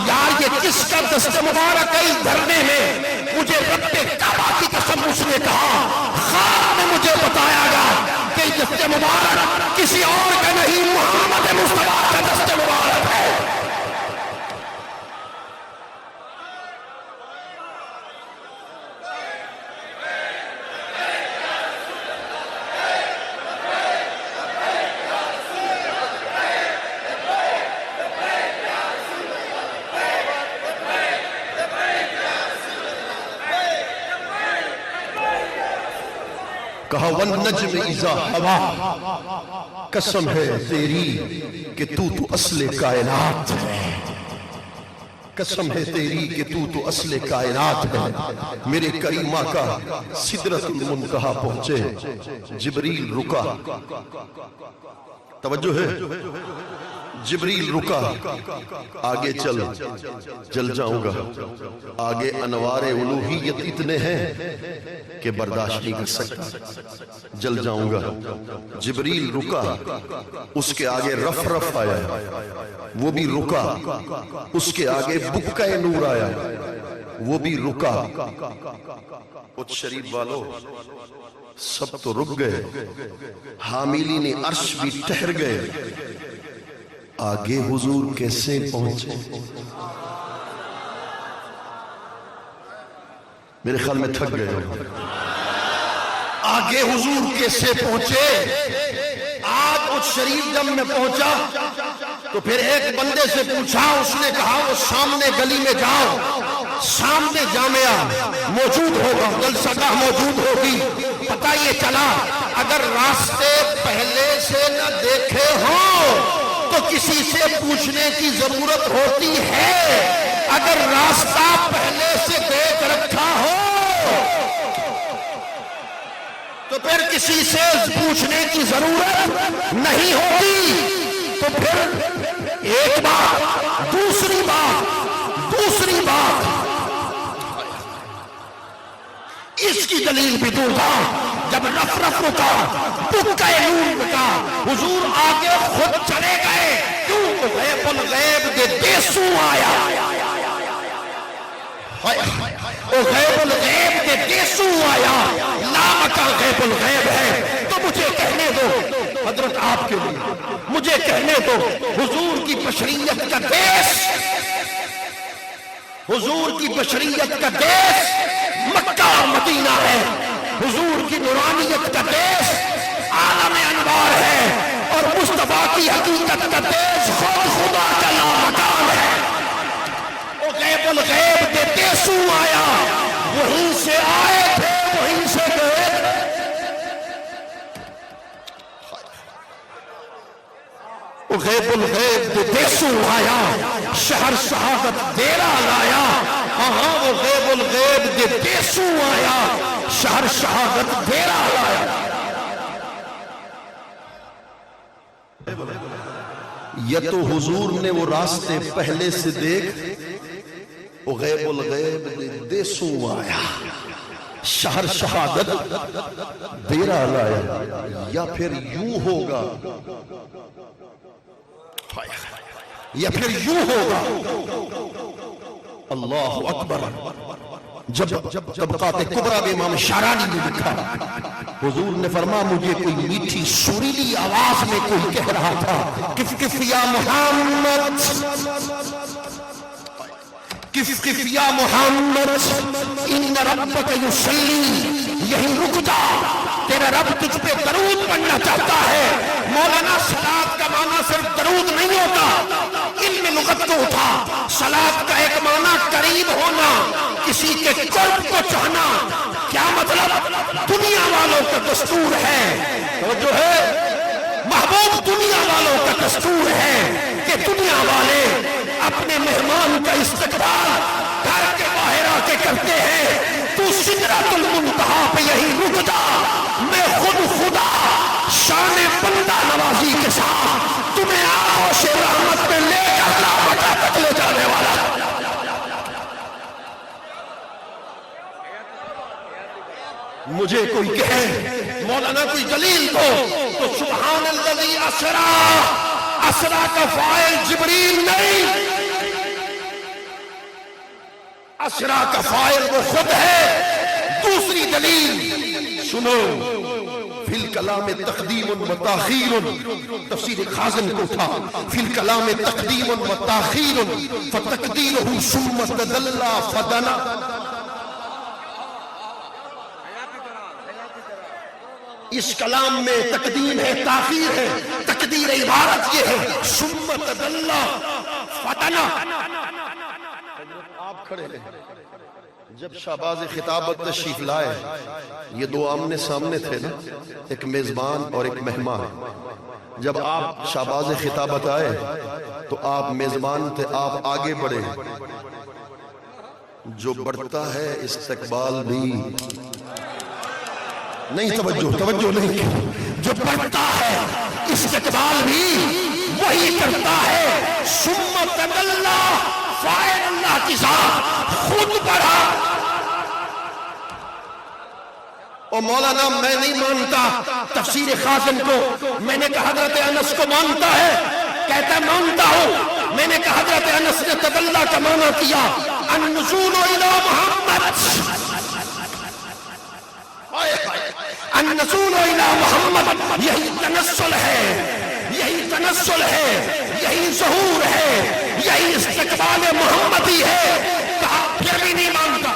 Speaker 1: یار یہ کس کا دست مبارک ہے اس دھرنے میں؟ مجھے رب کعبہ کی قسم اس نے کہا, خواب میں مجھے بتایا گیا کہ دست مبارک کسی اور کا نہیں, محمد مصطفیٰ کا دست مبارک ہے. کہا والنجم اذا ہوا, قسم ہے تیری کہ تو اصل کائنات ہے, قسم ہے تیری کہ تو اصل کائنات ہے. میرے کریم آقا سدرۃ المنتہا پہنچے, جبریل رکا, توجہ ہے, جبریل رکا, آگے چل, جل جاؤں گا, آگے انوار الوہیت اتنے ہیں کہ برداشت نہیں کر سکتا, جل جاؤں گا. جبریل رکا, اس کے آگے رف رف آیا, وہ بھی رکا. اس کے آگے بکہ نور آیا, وہ بھی رکا. کچھ شریف والو سب تو رک گئے, حاملین عرش بھی ٹھہر گئے. آگے حضور کیسے پہنچے؟ میرے خیال میں تھک گئے. آگے حضور کیسے پہنچے؟ آج اس شریف جب میں پہنچا تو پھر ایک بندے سے پوچھا, اس نے کہا وہ سامنے گلی میں جاؤ, سامنے جامعہ موجود ہوگا, جلسہ گاہ موجود ہوگی. پتہ یہ چلا اگر راستے پہلے سے نہ دیکھے ہوں تو کسی سے پوچھنے کی ضرورت ہوتی ہے, اگر راستہ پہلے سے دیکھ رکھا ہو تو پھر کسی سے پوچھنے کی ضرورت نہیں ہوتی. تو پھر ایک بات, دوسری بات اس کی دلیل بھی دوں گا. جب رف رف رکا, بکہ نور رکا, حضور آگے خود چلے گئے, کیوں غیب الغیب دے دیسو آیا, او غیب الغیب دے دیسو آیا, نام کا غیب الغیب ہے. تو مجھے کہنے دو حضرت آپ کے لیے, مجھے کہنے دو حضور کی بشریت کا دیس, حضور کی بشریت کا دیس مکہ اور مدینہ ہے, حضور کی نورانیت کا دیس عالم انوار ہے, اور مصطفیٰ کی حقیقت کا دیس خود خدا کا لامکان ہے. وہ غیب الغیب کے دیسو آیا, وہیں سے آئے تھے وہیں سے گئے. وہ غیب الغیب کے دیسو آیا, شہر شہادت دیرا لایا. ہاں وہ غیب الغیب کے دیسو آیا, شہر شہادت دیرا لایا. یا تو حضور نے وہ راستے پہلے سے دیکھ, وہ غیب الغیب دے دیسو آیا, شہر شہادت دیرا لایا. یا پھر یوں ہوگا, یا پھر یوں ہوگا. اللہ اکبر. جب طبقات کبریٰ میں امام شارانی نے لکھا, حضور نے فرمایا مجھے کوئی میٹھی سریلی آواز میں کوئی کہہ رہا تھا, کف کف یا محمد, کف کف یا محمد, ان ربک یصلی, یہیں رک جا, تیرا رب تجھ پہ درود پڑھنا چاہتا ہے. مولانا صلاۃ کا معنی صرف درود نہیں ہوتا, علم لغت کو اٹھا. صلاۃ کا ایک معنی قریب ہونا, کسی کے قرب کو چاہنا. کیا مطلب؟ دنیا والوں کا دستور ہے, وہ جو ہے محبوب دنیا والوں کا دستور ہے کہ دنیا والے اپنے مہمان کا استقبال گھر کے باہر آ کے کرتے ہیں. تو سدرۃ المنتہا پہ یہی رک جا, میں خود خدا شان بندہ نوازی کے ساتھ تمہیں آغوش رحمت میں لے کر لا مکہ تک لے جانے والا. مجھے کوئی کہے مولانا کوئی دلیل دو تو سبحان الذی اسرا، اسرا کا فاعل جبریل نہیں، اسرا کا فاعل وہ خود ہے۔ دوسری دلیل سنو، فی الکلام تقدیم و تاخیر، تفسیر خازن کو تھا، فی الکلام تقدیم و تاخیر فتقدیرہ ثم تدلی فدنا۔ اس کلام میں تقدیم ہے، تاخیر ہے، تقدیر عبارت یہ ہے ثم تدلی فدنا۔ آپ کھڑے ہیں، جب شہباز خطابت تشریف لائے، یہ دو آمنے سامنے تھے نا، ایک میزبان اور ایک مہمان۔ جب آپ شہباز خطابت آئے تو آپ میزبان تھے، آپ آگے بڑھے۔ جو بڑھتا ہے استقبال بھی نہیں، توجہ نہیں، جو بڑھتا ہے استقبال بھی وہی کرتا ہے۔ ثم تدلی، فاعل اللہ کی ذات خود بڑھا۔ اور مولانا میں نہیں مانتا تفسیر خازن کو، میں نے کہا حضرت انس کو مانتا ہے، کہتا ہے مانتا ہوں۔ میں نے کہا حضرت انس نے تدلی کا معنی کیا النزول الی محمد، النزول الی محمد، یہی تنزل ہے، یہی تنزل ہے، یہی ظہور ہے، یہی استقبال محمدی ہے۔ کہا پھر بھی نہیں مانتا۔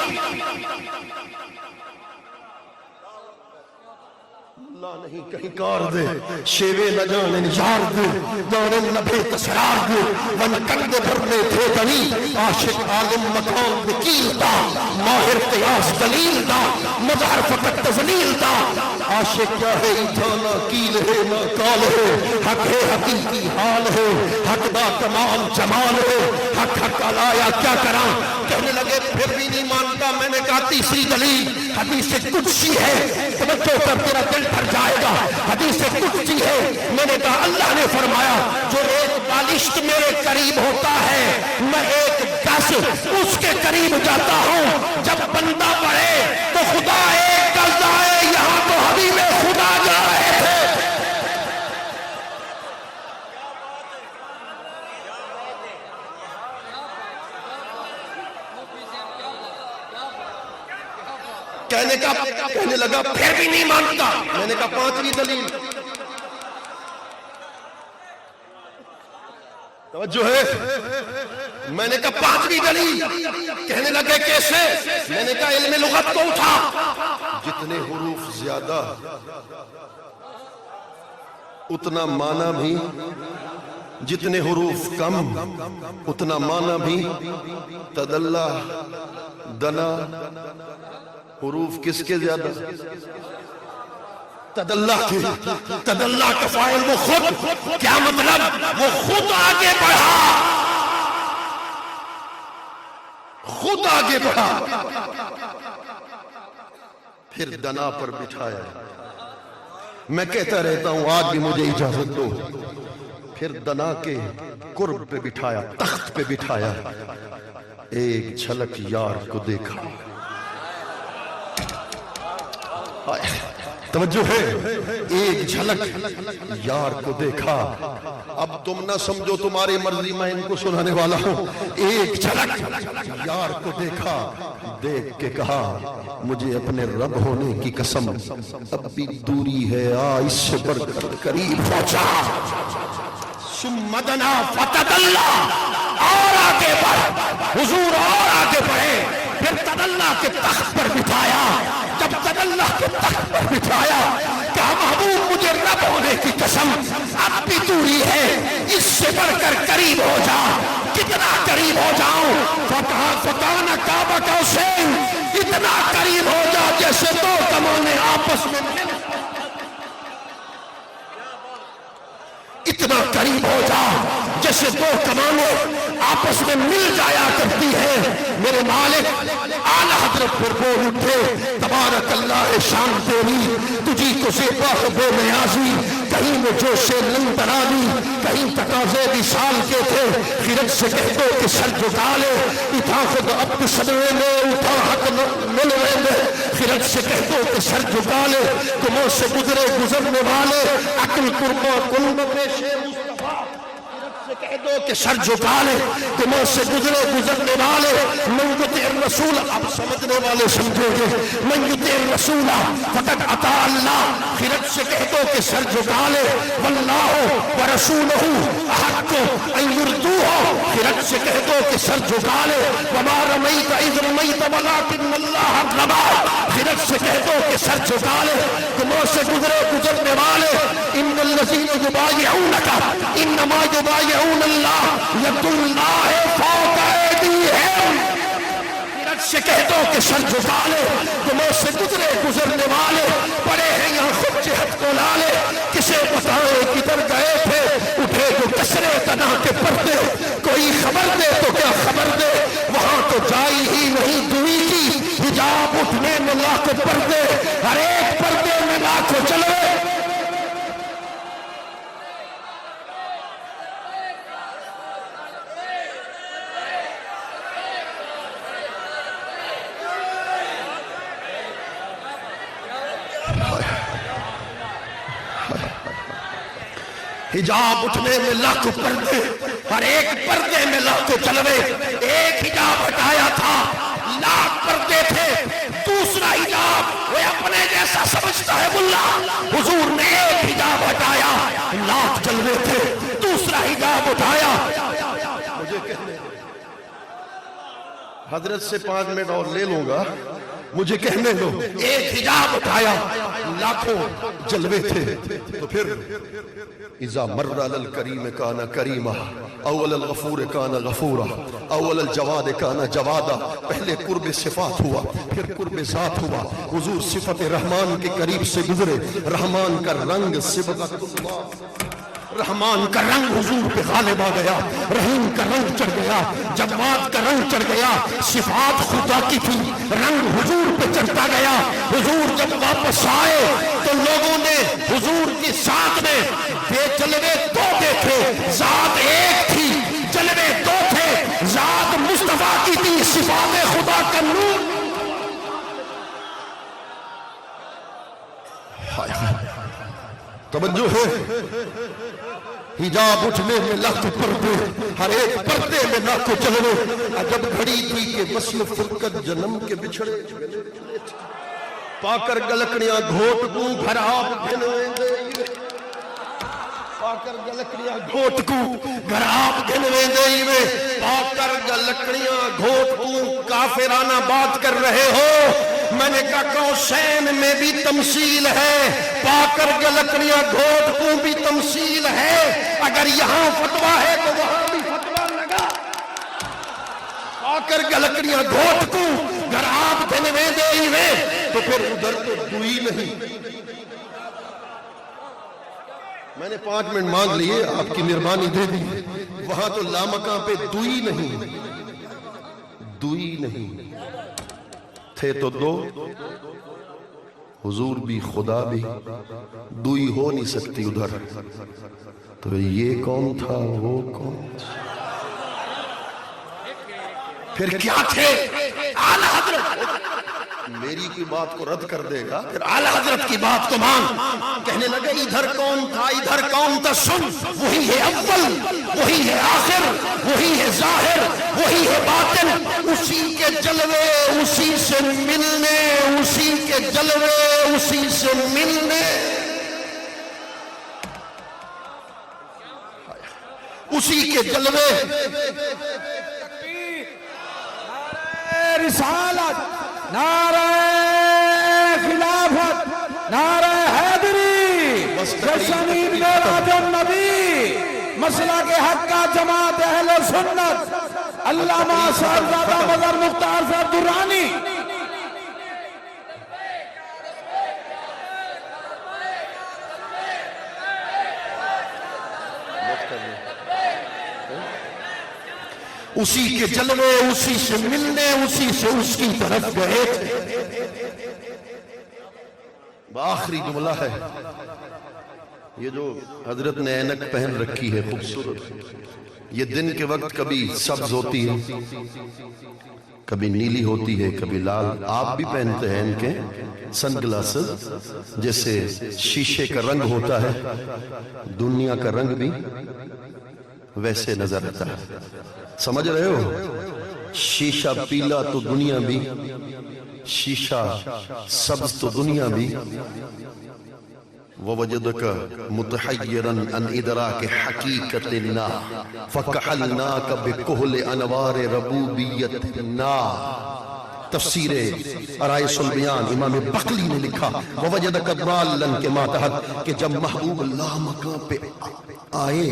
Speaker 1: اللہ نہیں کہیں کار دے، شیوے نہ جانے نجار دے، جانے نبے تسرار دے، ون کندے بھرنے تھے دنی، عاشق عالم مقام وکیل دا، ماہر قیاس دلیل دا، مظہر فقط تزلیل دا۔ عاشق کیا ہے انسانا کیل ہے نہ کال ہے، حق ہے حقیقی حال ہے، حق دا تمام جمال ہے، حق حق علایا کیا کراں۔ کہنے لگے پھر بھی نہیں مانتا۔ میں نے کہا تیسری دلیل حدیث قدسی ہے، توجہ کر تیرا دل بھر جائے گا۔ حدیث قدسی ہے، میں نے کہا اللہ نے فرمایا جو ایک بالشت میرے قریب ہوتا ہے میں ایک گز اس کے قریب جاتا ہوں۔ جب بندہ بڑھے تو خدا ایک گز آئے، یہاں تو حبیب خدا جا رہے تھے۔ کہنے لگا پھر بھی نہیں مانتا۔ میں نے کہا پانچویں دلیل، توجہ ہے، میں نے کہا پانچویں دلیل۔ کہنے لگے کیسے؟ میں نے کہا علم لغت کو اٹھا، جتنے حروف زیادہ اتنا معنی بھی، جتنے حروف کم اتنا معنی بھی۔ تدلی، دنا، حروف کس کے زیادہ؟ تدلی کے، تدلی کا فاعل وہ خود، کیا مطلب؟ وہ خود آگے بڑھا، خود آگے بڑھا، پھر دنا پر بٹھایا۔ میں کہتا رہتا ہوں آج بھی مجھے اجازت دو، پھر دنا کے قرب پہ بٹھایا، تخت پہ بٹھایا۔ ایک جھلک یار کو دیکھا، توجہ ہے، ایک جھلک یار کو دیکھا۔ اب تم نہ سمجھو تمہاری مرضی، میں ان کو سنانے والا ہوں۔ ایک جھلک یار کو دیکھا، دیکھ کے کہا مجھے اپنے رب ہونے کی قسم اب بھی دوری ہے، اس سے بڑھ کر قریب پہنچا۔ ثم دنا فتدلی، اور آگے بڑھ، حضور اور آگے بڑھے، پھر تدلی کے تخت پر بٹھایا۔ جب تدلی کے تخت پر بٹھایا کہا محبوب مجھے رب ہونے کی قسم اب بھی دوری ہے، اس سے بڑھ کر قریب ہو جا۔ کتنا قریب ہو جاؤں؟ فکان کعبہ کا حسین، اتنا قریب ہو جا جیسے دو کمانیں آپس میں مل، اتنا قریب ہو جا جیسے دو کمانیں آپس میں مل جایا کرتی ہے۔ میرے مالک اعلی حضرت پر بول اٹھے تبارک اللہ شان تیری، تجھی کو زیبا بے نیازی، کہیں میں جوش لندرانی، کہیں تقاضے وصال کے تھے، خرد سے کہہ دو کہ سر جھکا لے، اٹھا خود اب صدوے میں اٹھا حق ملوے میں، خرد سے کہہ دو کہ سر جھکا لے، گموں سے گزرے گزرنے والے، عقل قربا قلب پیش مصطفیٰ، سے کہہ دو کہ سر جھکا لے، گموں سے گزرے گزرنے والے، من یطع الرسول، اب سمجھنے والے سمجھو گے، من یطع الرسول فقد اطاع اللہ، خرد سے کہہ دو کہ سر جھکا لے، واللہ ورسولہ احق ان یردوہ، خرد سے کہہ دو کہ سر جھکا لے، وما رمیت اذ رمیت ولکن اللہ رمی، خرد سے کہہ دو کہ سر جھکا لے، گموں سے گزرے گزرنے والے، ان الذین یبایعونک انما یبایعون اللہ ید اللہ فوق ایدیہم، خرد سے کہہ دو کہ سر جھکا لے، گموں سے گزرے گزرنے والے، پڑے ہیں یہاں خود جہت کو لالے، کسے بتائیں کدھر گئے تھے، اٹھے جو کسرے تنا کے پردے، کوئی خبر دے تو کیا خبر دے، وہاں تو جائی ہی نہیں دوئی کی، حجاب اٹھنے میں لاکھوں پردے، ہر ایک پردے میں لاکھوں چلے، حجاب اٹھنے میں لاکھوں پردے، ہر ایک پردے میں لاکھوں چلوے، ایک حجاب ہٹایا تھا لاکھ پردے تھے، دوسرا حجاب وہ اپنے جیسا سمجھتا ہے ملا، حضور نے ایک حجاب ہٹایا لاکھ جلوے تھے، دوسرا حجاب اٹھایا، مجھے کہنے حضرت سے 5 منٹ اور لے لوں گا، مجھے کہنے دو، ایک حجاب اٹھایا لاکھوں جلوے تھے، تو پھر اذا مر علی الکریم کان کریما، اول الغفور کان غفورا، اول الجواد کان جوادا، پہلے قرب صفات ہوا پھر قرب ذات ہوا، حضور صفت رحمان کے قریب سے گزرے، رحمان کا رنگ صبغت اللہ، رحمان کا رنگ حضور پہ غالب آ گیا، رحیم کا رنگ چڑھ گیا، جواد کا رنگ چڑھ گیا، صفات خدا کی تھی، رنگ حضور پہ چڑھتا گیا، حضور جب واپس آئے تو لوگوں نے حضور کی ذات میں بے جلوے 2 دیکھے، ذات ایک تھی، جلوے 2 تھے، ذات مصطفیٰ کی تھی، صفات خدا کا نور، توجہ ہے، حجاب اٹھنے میں لاکھوں پردے، ہر ایک پردے میں لاکھوں چلوے، عجب گھڑی تھی کہ وصل فرقت جنم کے بچھڑے، پا کر گلکڑیاں گھوٹ کو گھر آپ گھنویں دے، پا کر گلکڑیاں گھوٹ کو گھر آپ گھنویں دے، پا کر گلکڑیاں گھوٹ کو کافرانہ بات کر رہے ہو، میں نے کہا کوسین میں بھی تمثیل ہے، پا کر گلکڑیاں گھوٹ کو بھی تمثیل ہے، اگر یہاں فتویٰ ہے تو وہاں بھی فتویٰ لگا، پا کر گلکڑیاں گھوٹ کو گھر آپ گھنویں دے، تو پھر ادھر تو دوئی نہیں، میں نے 5 منٹ مانگ لیے، آپ کی مہربانی دے دی، وہاں تو لامکاں پہ دوئی نہیں، دوئی نہیں تھے تو 2، حضور بھی خدا بھی، دوئی ہو نہیں سکتی ادھر، تو یہ کون تھا وہ کون تھا، پھر کیا تھے، اعلیٰ حضرت میری کی بات کو رد کر دے گا، پھر اعلیٰ حضرت کی بات کو مان، کہنے لگے ادھر کون تھا ادھر کون تھا، سن، وہی ہے اول، وہی ہے آخر، وہی ہے ظاہر، وہی ہے باطن، اسی کے جلوے اسی سے ملنے، اسی کے جلوے اسی سے ملنے، اسی کے جلوے،
Speaker 2: رسالت، نعرہ خلافت، نعرہ حیدری، جشن معراج النبی، مسلک حق کا جماعت اہل سنت، علامہ صاحبزادہ مظہر مختار صاحب درانی،
Speaker 1: اسی کے جلوے اسی سے ملنے، اسی سے اس کی طرف گئے تھے، آخری جملہ ہے، یہ جو حضرت نے اینک پہن رکھی ہے خوبصورت، یہ دن کے وقت کبھی سبز ہوتی ہے، کبھی نیلی ہوتی ہے کبھی لال. آپ بھی پہنتے ہیں ان کے سن گلاسز. جیسے شیشے کا رنگ ہوتا ہے دنیا کا رنگ بھی ویسے نظر آتا ہے. سمجھ رہے ہو؟ شیشہ پیلا تو دنیا بھی, شیشہ سبز تو دنیا بھی. وَوَجَدَكَ مُتَحَيِّرًا عَنْ إِدْرَاكِ حَقِيقَتِنَا فَكَحَلْنَاكَ بِكُحْلِ أَنْوَارِ رَبُوبِيَّتِنَا. تفسیر عرائس البیان امام بقلی نے لکھا وَوَجَدَكَ ضَالًّا کے ماتحت کہ جب محبوب اللہ مقام پہ آئے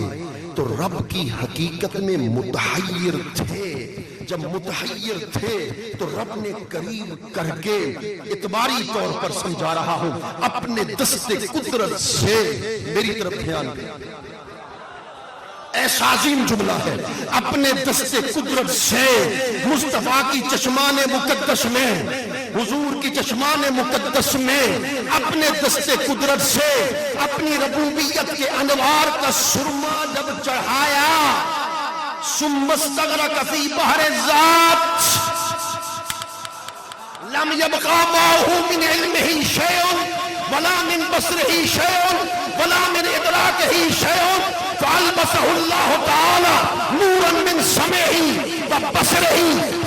Speaker 1: تو رب کی حقیقت میں متحیر تھے. جب متحیر تھے تو رب نے قریب کر کے اعتباری طور پر سمجھا رہا ہوں اپنے دست قدرت سے. میری طرف دھیان دیں, ایسا عظیم جملہ ہے. اپنے دست قدرت سے مصطفیٰ کی چشمان مقدس میں, حضور کی چشمان مقدس میں اپنے دست قدرت سے اپنی ربوبیت کے انوار کا سرما جب چڑھایا, ثم استغرق فی بحر الذات لم يبقى معه من علمه شيء ولا من بصره شيء ولا من ادراكه شيء فألبسه الله تعالى نورا من سمعه وبصره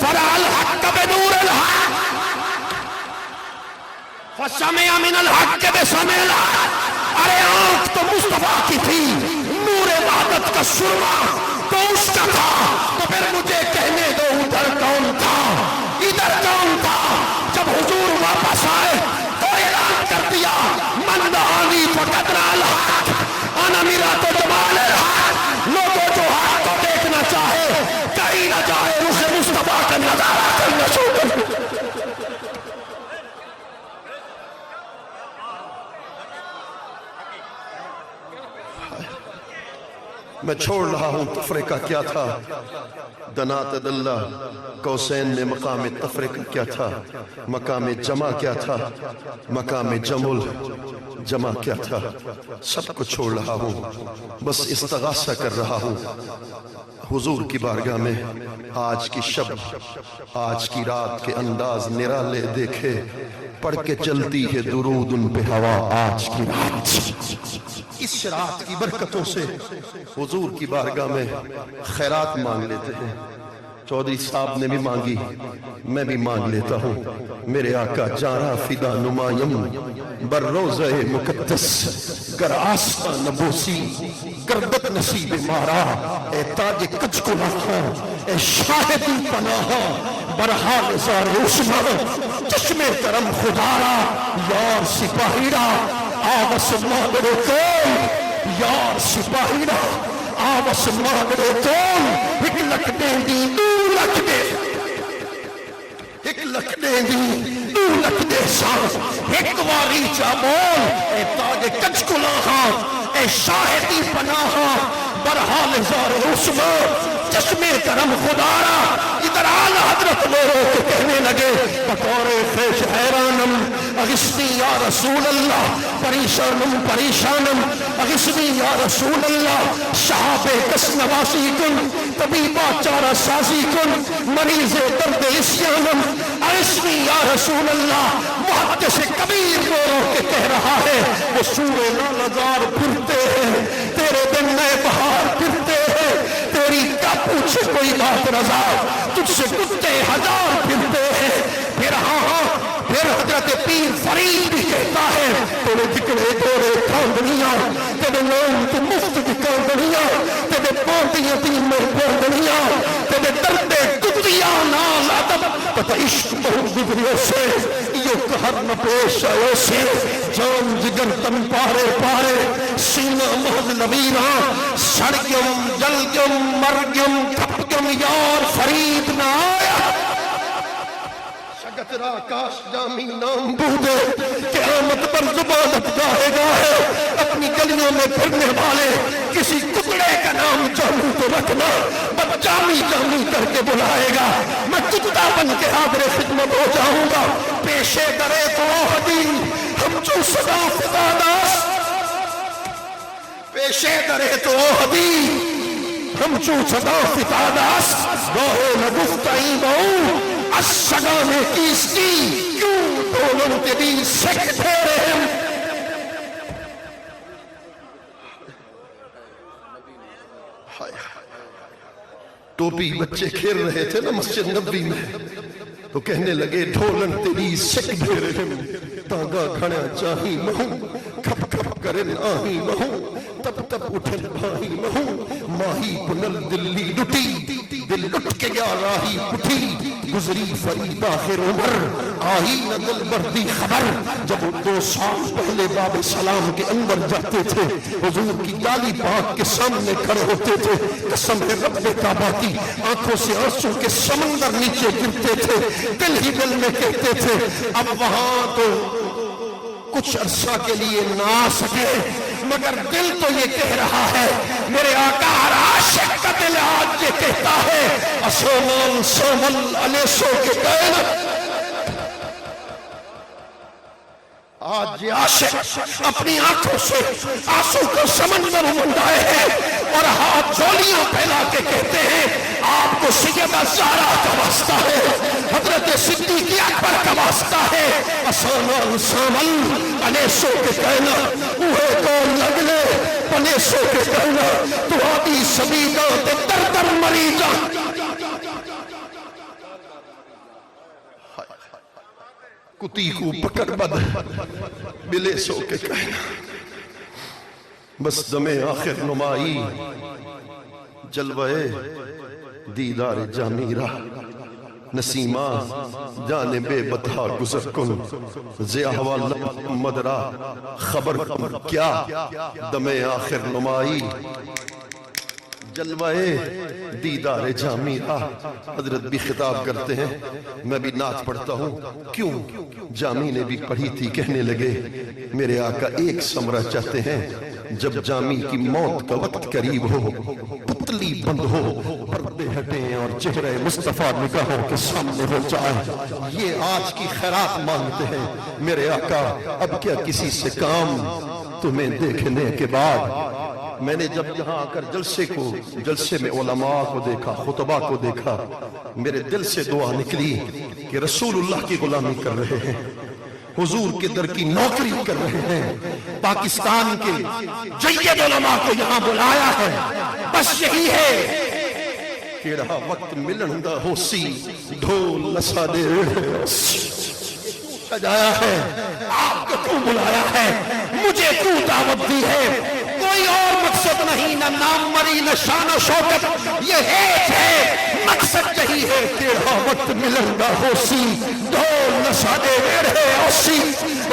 Speaker 1: فرأى الحق بنور الحق فسمع من الحق بسمع الحق. ارے آنکھ تو مصطفیٰ کی تھی, نور عبادت کا سرما تو اس کا تھا. تو پھر مجھے کہنے دو ادھر کون تھا ادھر کون تھا. جب حضور واپس آئے تو اعلان کر دیا من دعانی فقد رأى الحق انا میرات جمال الحق. لوگوں جو حق کو دیکھنا چاہے کہیں نہ جائے اسے مصطفیٰ کا نظارہ کرنا شروع. میں چھوڑ رہا ہوں تفریقہ کیا تھا, دنات دلہ قوسین میں مقام تفریقہ کیا تھا, مقام جمع کیا تھا, مقام جمل جمع کیا تھا. سب کو چھوڑ رہا ہوں, بس استغاثہ کر رہا ہوں حضور کی بارگاہ میں. آج کی شب آج کی رات کے انداز نرالے دیکھے, پڑھ کے چلتی ہے درود ان پہ ہوا آج کی رات. اس رات کی برکتوں سے حضور کی بارگاہ میں خیرات مانگ لیتے ہیں. چودھری صاحب نے بھی مانگی, میں بھی مانگ لیتا ہوں. میرے آقا جارا فدا نمایم بر روزہ مقدس گر آستان نبوسی گردت نصیب مارا. اے تاج کچھ کو رکھا اے شاہدی پناہ برحال زار عثمان چشم کرم خدارا یار سپاہیرا آوس مانگرے کول یار سپاہیرا آوس مانگرے کول. ایک لکھ دیں دی دو لکھ دے, ایک لکھ دیں دی دو لکھ دے سانس ایک واری چامول. اے تاج کچھ کلاہاں اے شاہدی پناہاں برحال زار عثمان چشمے کرم خدارا. ادھر آل حضرت لے رو کے کہنے لگے بطور خیش حیرانم اغسنی یا رسول اللہ پریشانم پریشانم اغسنی یا رسول اللہ. شہاب کس نواسی کن طبیبہ چارہ سازی کن مریض درد اسیانم اغسنی یا رسول اللہ. محدث کبیر رو رو کے کہہ رہا ہے وہ سورے لالزار پھرتے ہیں تیرے دن میں بہار پھرتے ہیں. تیری کیا پوچھے کوئی بات رضا تجھ سے کتے ہزار پھرتے ہیں. پھر پھر حضرت پیر فرید بھی کہتا ہے تیرے دکڑے گورے کاندنیاں تیرے نام تو مفت کی کاندنیاں تیرے پوندیاں تین میں پوندنیاں تیرے درد کتیاں نال عدب پتہ عشق بہت گزریوں سے یہ قہر نہ پیش آئے سے. جان جگر تن پارے پارے سینہ محض نبینا سڑ گم جل گم مر گم تھپ گم یار فرید نہ آیا. شگت را کاش جامی نام بودے قیامت پر زبانت گاہے گاہے. اپنی گلیوں میں پھرنے والے کسی کتڑے کا نام جامو تو رکھنا بس جامی جامی کر کے بلائے گا. میں کتا بن کے حاضر خدمت ہو جاؤں گا. پیشے درے تو حدی ہم جو صدا فدا داس پیشے درے تو حدی ہم جو صدا فدا داس گاہے نگفتائی بہو اشگانے کیستی کیوں دولن تیری سکھ دے رہے ہیں. ٹوپی بچے کھیل رہے تھے نا مسجد نبوی میں تو کہنے لگے ڈھولن تیری سکھ دے رہے ہیں. تانگا کھڑا چاہی مہوں کھپ کھپ کرن آہی مہوں تب تب اٹھن بھائی مہوں ماہی پنل دلی لٹی دل لٹ کے گیا راہی اٹھی گزری فرید آخر عمر آئی نہ دل بردی خبر. جب 2 سال پہلے باب سلام کے اندر جاتے تھے حضور کی ڈالی پاک کے سامنے کھڑے ہوتے تھے قسم ہے رب کعبہ کی آنکھوں سے آنسو کے سمندر نیچے گرتے تھے. دل ہی دل میں کہتے تھے اب وہاں تو کچھ عرصہ کے لیے نہ آ سکے مگر دل تو یہ کہہ رہا ہے میرے آقا ہر عاشق کا دل آج یہ کہتا ہے اسومل سومل علیسو کے قید. آج یہ عاشق اپنی آنکھوں سے آنسو کو سمندر منڈائے ہیں اور ہاتھ جولیاں پھیلا کے کہتے ہیں آپ کو سیدہ زہرا کا واسطہ ہے حضرت صدیق اکبر کا واسطہ ہے. اسومل سومل علیسو کے کہنا اوہے کو لگلے علیسو کے کہنا تو آدھی سبیدہ در در مریضہ. کتی کو پکڑ بد بلے سو کے کہنا بس دم آخر نمائی جلوے دیدار جامیرہ نسیمہ جانب بطہ گزر کن زیاہوہ لب مدرہ خبر کن کیا دم آخر نمائی جلوے دیدار جامیرہ. حضرت بھی خطاب کرتے ہیں میں بھی نعت پڑھتا ہوں کیوں جامی نے بھی پڑھی تھی کہنے لگے میرے آقا ایک سمرہ چاہتے ہیں جب جامی کی موت کا وقت قریب ہو پتلی بند ہو پردے ہٹیں اور چہرہ مصطفیٰ نگاہوں کے سامنے ہو جائے. یہ آج کی خیرات مانگتے ہیں میرے آقا اب کیا کسی سے کام تمہیں دیکھنے کے بعد. میں نے جب یہاں آ کر جلسے میں علماء کو دیکھا خطبہ کو دیکھا میرے دل سے دعا نکلی کہ رسول اللہ کی غلامی کر رہے ہیں حضور کے در کی نوکری کر رہے ہیں پاکستان کے جید علماء کو یہاں بلایا ہے بس یہی ہے کہ رہا وقت ملن دا ہو سی ڈھول نسا دے سجایا ہے آپ کو کیوں بلایا ہے مجھے کیوں دعوت دی ہے کوئی اور مقصد نہیں نہ نام مری نہ شان و شوکت یہ ایک ہے مقصد یہی ہے تیرا وقت ملن گا ہو سی ڈھول نشادے رہے اوسی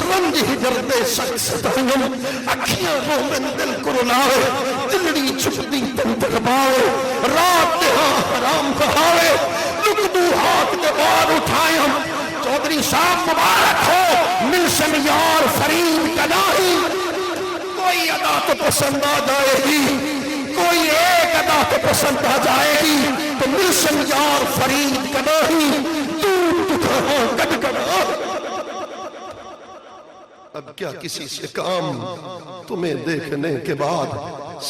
Speaker 1: رنج ہی دردے سک ستنم اکھیاں مومن دل کو رلاوے دلڑی چھپتی تن تغباوے رات دہاں حرام بہاوے لکدو ہاتھ دوار اٹھائیں ہم چودھری صاحب مبارک ہو ملسم یار فرید کا ناہی. کوئی ادا تو پسند آ جائے گی کوئی ایک ادا تو پسند آ جائے گی تو ملسم یار فرید کا ناہی دور دکھاں کٹ کڑا. اب کیا کسی سے کام تمہیں دیکھنے کے بعد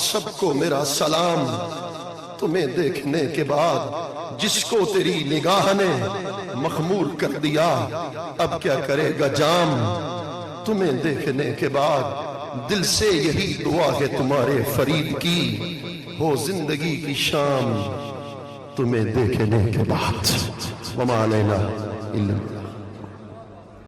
Speaker 1: سب کو میرا سلام تمہیں دیکھنے کے بعد جس کو تیری نگاہ نے مخمور کر دیا اب کیا کرے گا جام. تمہیں دیکھنے کے بعد دل سے یہی دعا ہے تمہارے فرید کی ہو زندگی کی شام تمہیں دیکھنے کے بعد. وما علینا الا